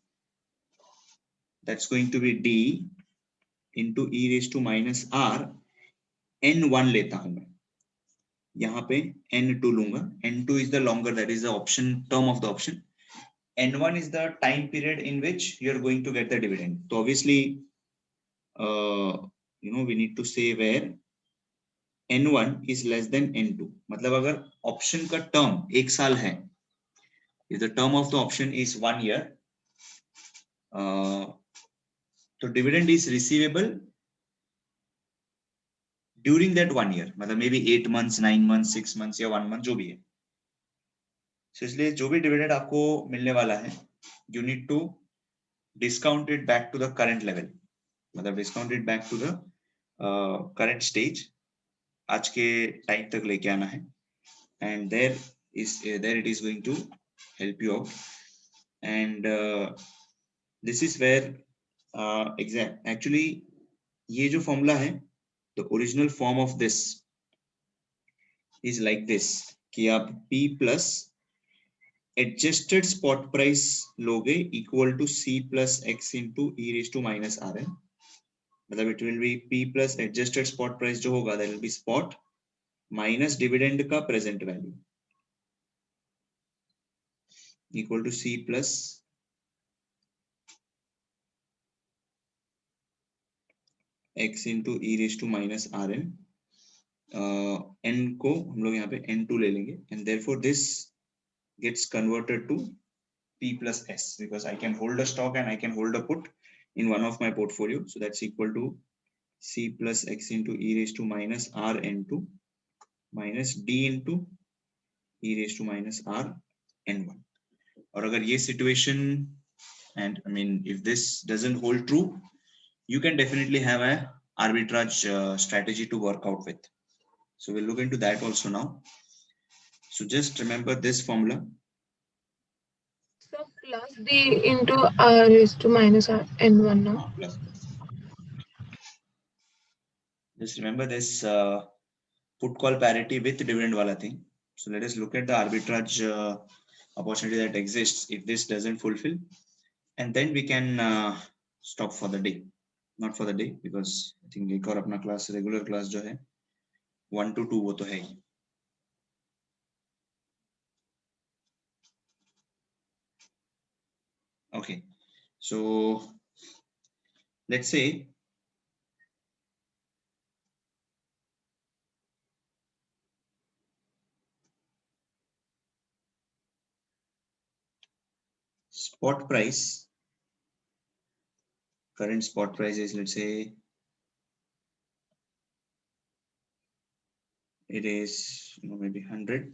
that's going to be D into e raised to minus R, N1 लेता हूं मैं, यहाँ पे N2 लूंगा. N2 is the longer, that is the option term of the option. N1 is the time period in which you are going to get the dividend. So obviously, we need to say where N1 is less than N2. मतलब अगर option का term 1 साल है, if the term of the option is 1 year, so dividend is receivable during that 1 year. मतलब maybe 8 months, 9 months, 6 months या 1 month जो भी है. So इसलिए जो भी dividend आपको मिलने वाला है, you need to discount it back to the current level. मतलब discount it back to the current stage. आज के टाइम तक लेके आना है. And there it is going to help you out. And this is where actually ये जो formula है, the original form of this is like this, कि आप P plus adjusted spot price लोगे equal to C plus X into e raised to minus Rn. मतलब it will be P plus adjusted spot price जो होगा, that will be spot minus dividend का present value equal to C plus X into e raised to minus Rn. N को हम लोग यहाँ पे N2 ले लेंगे, and therefore this gets converted to P plus S, because I can hold a stock and I can hold a put in one of my portfolio. So that's equal to C plus X into e raised to minus R N2 minus D into e raised to minus R N1. और अगर ये situation, and I mean if this doesn't hold true, you can definitely have a arbitrage strategy to work out with. So we'll look into that also now. So just remember this formula. So plus D into R raised to minus R N1 now. Just remember this put call parity with dividend wala thing. So let us look at the arbitrage opportunity that exists if this doesn't fulfill, and then we can stop for the day. Not for the day, because I think एक और अपना class, regular class जो है 1 to 2 वो तो है ही. Okay, so let's say spot price, current spot price is, let's say it is maybe 100.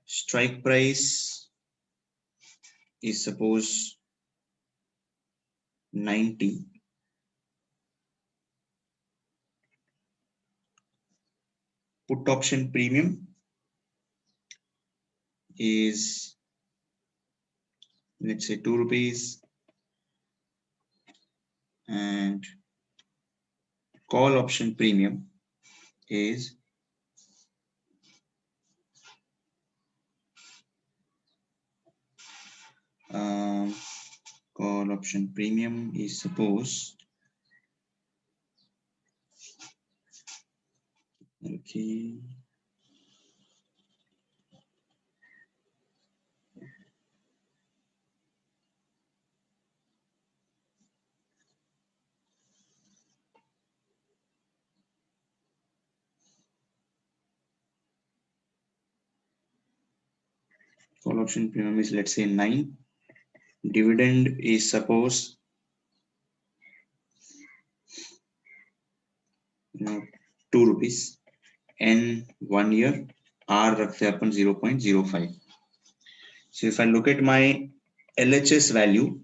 Strike price is suppose 90. Put option premium is, let's say 2 rupees, and call option premium is call option premium is suppose, okay, call option premium is, let's say 9. Dividend is suppose 2 rupees, and 1 year, R रखते हैं अपन 0.05. So if I look at my LHS value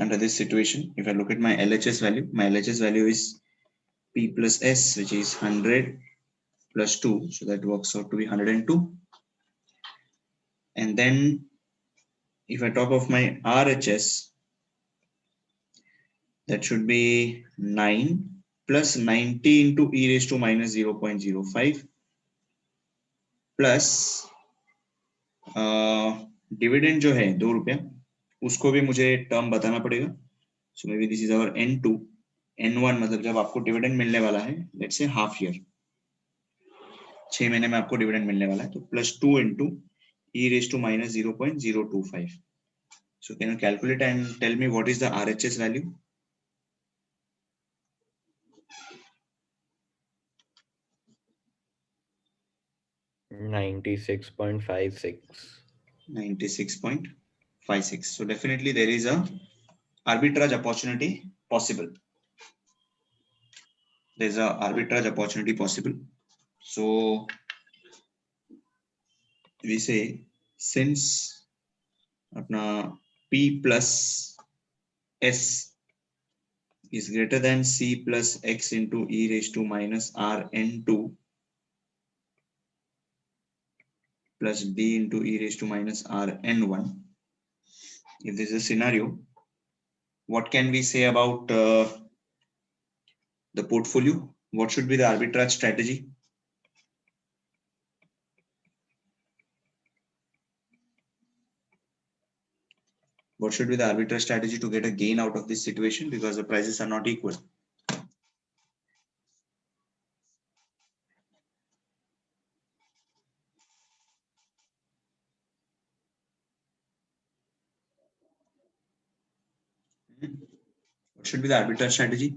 under this situation, if I look at my LHS value is P plus S, which is 100 plus 2, so that works out to be 102. And then if I talk of my RHS, that should be 9 plus 90 into e raised to minus 0.05 plus dividend जो है 2 रुपया, उसको भी मुझे term बताना पड़ेगा. So maybe this is our N2. N1 मतलब जब आपको डिविडेंड मिलने वाला है, लेट्स से हाफ ईयर, 6 महीने में आपको डिविडेंड मिलने वाला है, तो +2 into e raised to minus 0.025. So can you calculate and tell me what is the RHS value? $96.56. 96.56. So definitely there is a arbitrage opportunity possible. There's a arbitrage opportunity possible. So we say since apna P plus S is greater than C plus X into e raised to minus Rn2 plus D into e raised to minus Rn1. If this is a scenario, what can we say about the portfolio? What should be the arbitrage strategy? What should be the arbitrage strategy to get a gain out of this situation, because the prices are not equal? What should be the arbitrage strategy?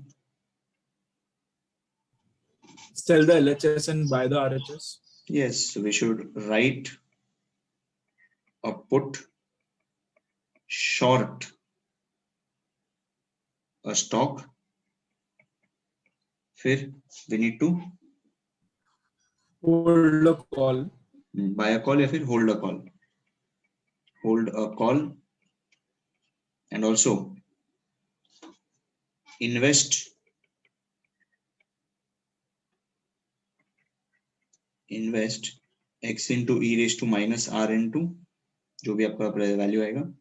Sell the LHS and buy the RHS. Yes, so we should write a put short a stock. Then we need to Hold a call. buy a call, or hold a call. Hold a call, and also invest X into e raised to minus Rn2, जो भी आपका value आएगा,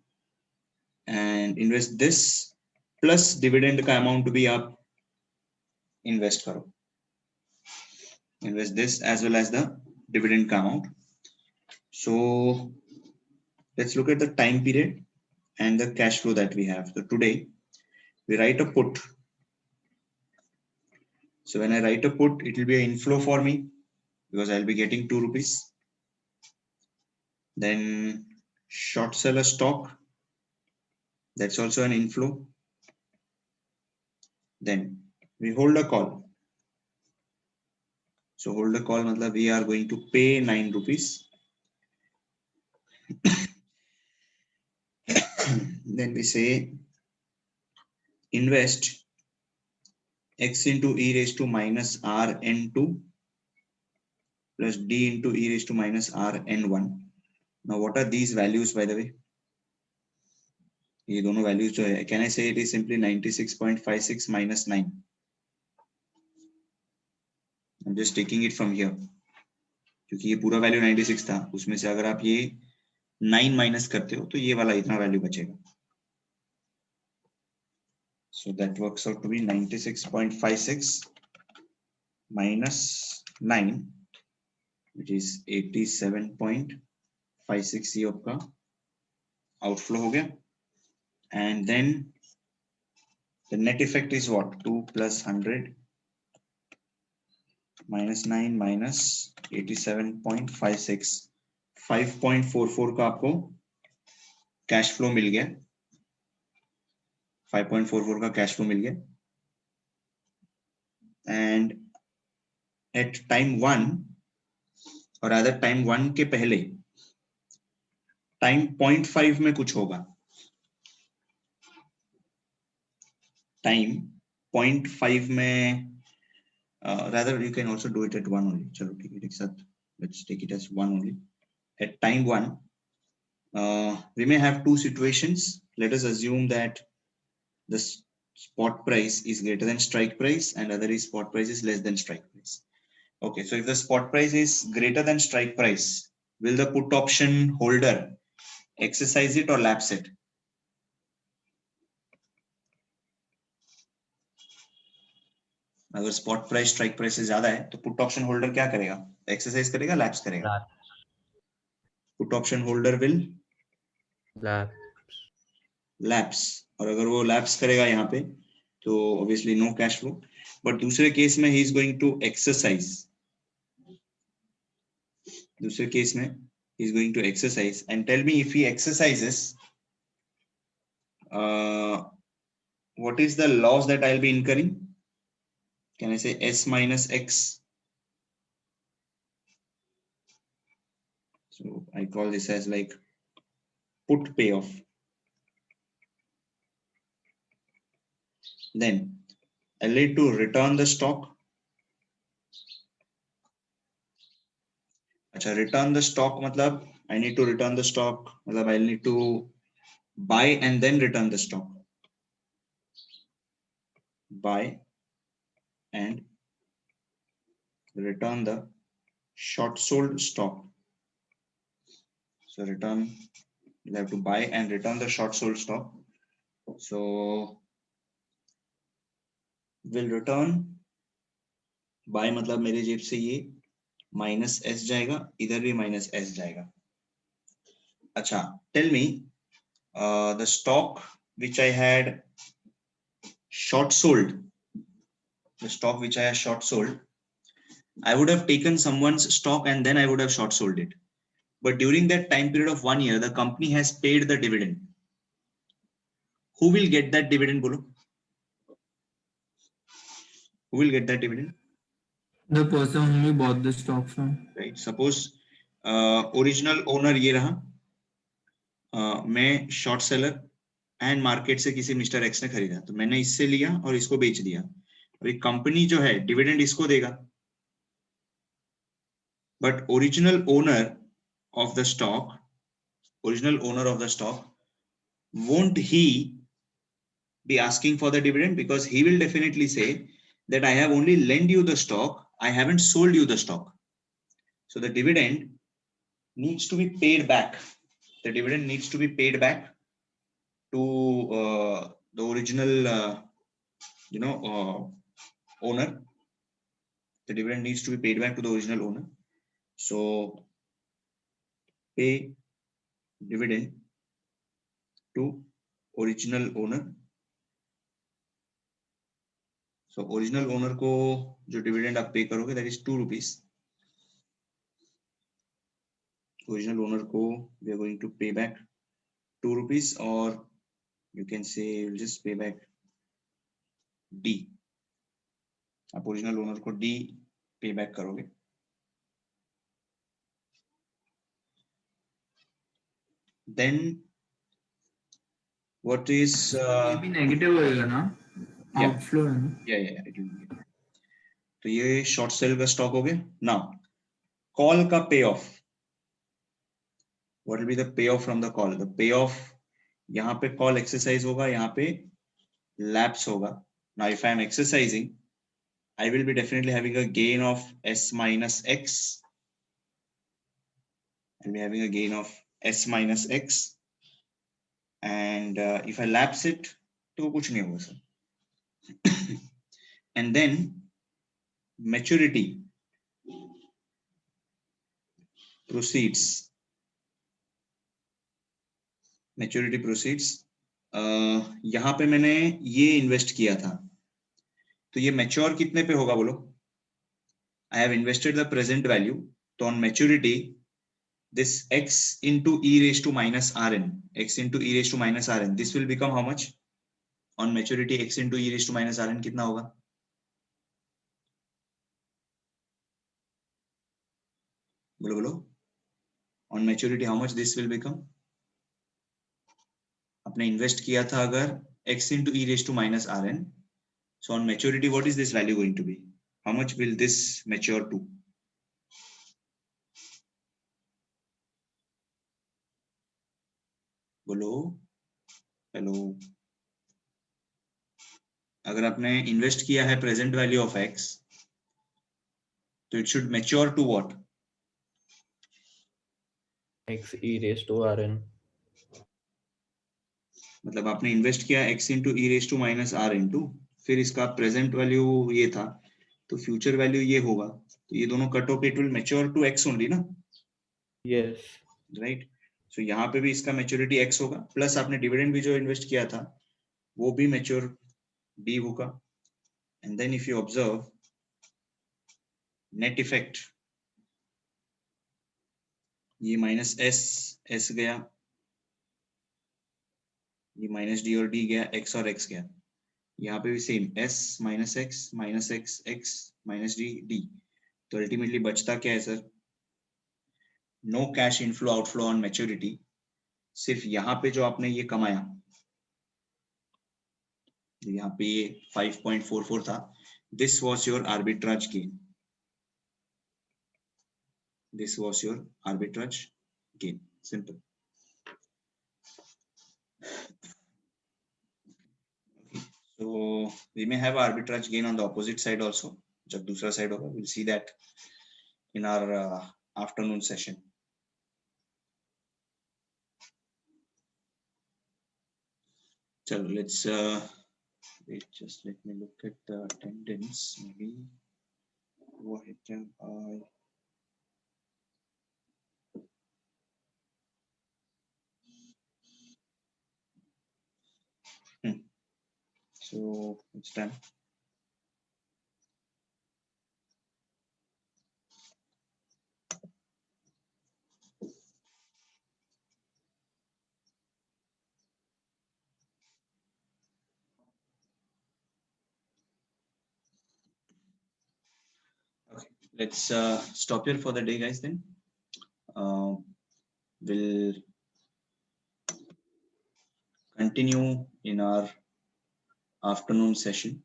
and invest this plus dividend का amount भी आप invest करो. Invest this as well as the dividend का amount. So let's look at the time period and the cash flow that we have. So today we write a put. So when I write a put, it will be an inflow for me because I'll be getting 2 rupees. Then short sell a stock, that's also an inflow. Then we hold a call. So hold a call matlab we are going to pay 9 rupees. Then we say invest X into e raised to minus Rn2 plus D into e raised to minus Rn1. Now what are these values, by the way? ये दोनों values जो है, can I say it is simply 96.56 minus 9? I'm just taking it from here, क्योंकि ये पूरा value 96 था, उसमें से अगर आप ये 9 माइनस करते हो तो ये वाला इतना वैल्यू बचेगा. So that works out to be 96.56 minus 9, which is 87.56. ये आपका outflow हो गया. And then the net effect is what? 2 plus 100 minus 9 minus 87.56, 5.44 का आपको कैश फ्लो मिल गया. 5.44 का कैश फ्लो मिल गया. And at time 1, और अदर टाइम 1 के पहले टाइम 0.5 में कुछ होगा. टाइम 0.5 में rather you can also do it at 1 only. चलो ठीक है, एक साथ let's take it as 1 only. At time 1 we may have two situations. Let us assume that the spot price is greater than strike price and other is spot price is less than strike price. Okay, so if the spot price is greater than strike price, will the put option holder exercise it or lapse it? अगर spot price strike price से ज्यादा है तो put option holder क्या करेगा? Exercise करेगा, lapse करेगा? Put option holder will lapse, और अगर वो लैप्स करेगा यहाँ पे तो obviously no cash flow. But दूसरे केस में he is going to exercise, दूसरे केस में he is going to exercise, and tell me if he exercises, what is the loss that I'll be incurring? Can I say S minus X? So I call this as like put payoff. Then I'll need to return the stock. अच्छा, return the stock मतलब I need to return the stock, मतलब I'll need to buy and then return the stock. Buy and return the short sold stock. So return, you have to buy and return the short sold stock. So will return buy मतलब मेरे जेब से ये minus s जाएगा, इधर भी minus s जाएगा। अच्छा, tell me the stock which I had short sold, the stock which I have short sold, I would have taken someone's stock and then I would have short sold it. But during that time period of 1 year, the company has paid the dividend. Who will get that dividend, bolo? Who will get that dividend? The person whom you bought the stock from. Right. Suppose original owner ये रहा, मैं short seller and market से किसी mister x ने खरीदा, तो मैंने इससे लिया और इसको बेच दिया। अभी कंपनी जो है डिविडेंड इसको देगा, but original owner of the stock, original owner of the stock, won't he be asking for the dividend? Because he will definitely say that I have only lent you the stock, I haven't sold you the stock. So the dividend needs to be paid back. The dividend needs to be paid back to the original owner. The dividend needs to be paid back to the original owner. So pay dividend to original owner. So original owner को जो dividend आप पे करोगे, that is 2 rupees. Original owner को we are going to pay back 2 rupees, or you can say we'll just pay back D. आप original owner को D पे back करोगे। Then what is ये भी नेगेटिव होएगा ना, Yeah. आउटफ्लो है ना। yeah, it will be. तो ये शॉर्ट सेल का स्टॉक हो गया। नाउ कॉल का पे of, what will be the pay of from the call? The pay of, यहाँ पे कॉल एक्सरसाइज होगा, यहाँ पे लैप्स होगा। Now if I am exercising, I will be definitely having a gain of S minus X. I'll be having a gain of S minus X. And if I lapse it, तो कुछ नहीं होगा sir. And then maturity proceeds. Maturity proceeds. यहाँ पे मैंने ये invest किया था, तो ये मैच्योर कितने पे होगा बोलो? I have invested the present value, तो on maturity this x into e raised to minus rn, x into e raised to minus rn, this will become how much? On maturity x into e raised to minus rn कितना होगा? बोलो बोलो, on maturity how much this will become? आपने invest किया था अगर x into e raised to minus rn, so on maturity what is this value going to be? How much will this mature to? बोलो hello. अगर आपने invest किया है present value of x, तो it should mature to what? x e raised to rn. मतलब आपने invest किया x into e raise to minus r into, फिर इसका प्रेजेंट वैल्यू ये था, तो फ्यूचर वैल्यू ये होगा, तो ये दोनों cut off it will mature to x only ना, Yes. राइट. सो यहाँ पे भी इसका मैच्योरिटी x होगा, प्लस आपने डिविडेंड भी जो इन्वेस्ट किया था वो भी मैच्योर d होगा. And then if you observe net effect, ये माइनस s गया, ये माइनस डी और डी गया, x और x गया, यहाँ पे भी same s minus x minus d d. तो अल्टीमेटली बचता क्या है sir? No cash inflow outflow on maturity. सिर्फ यहाँ पे जो आपने ये कमाया, यहाँ पे ये 5.44 था, this was your arbitrage gain. This was your arbitrage gain. Simple. Okay. So we may have arbitrage gain on the opposite side also. जब दूसरा side होगा, we'll see that in our afternoon session. चलो, let's wait. Just let me look at the attendance. Maybe go ahead and so it's done. Okay, let's stop here for the day, guys. Then we'll continue in our afternoon session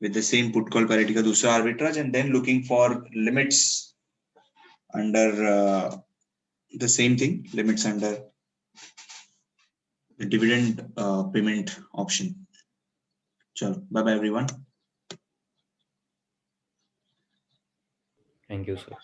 with the same put call parity का दूसरा arbitrage, and then looking for limits under the same thing, limits under the dividend payment option. Chalo, bye bye everyone. Thank you, sir.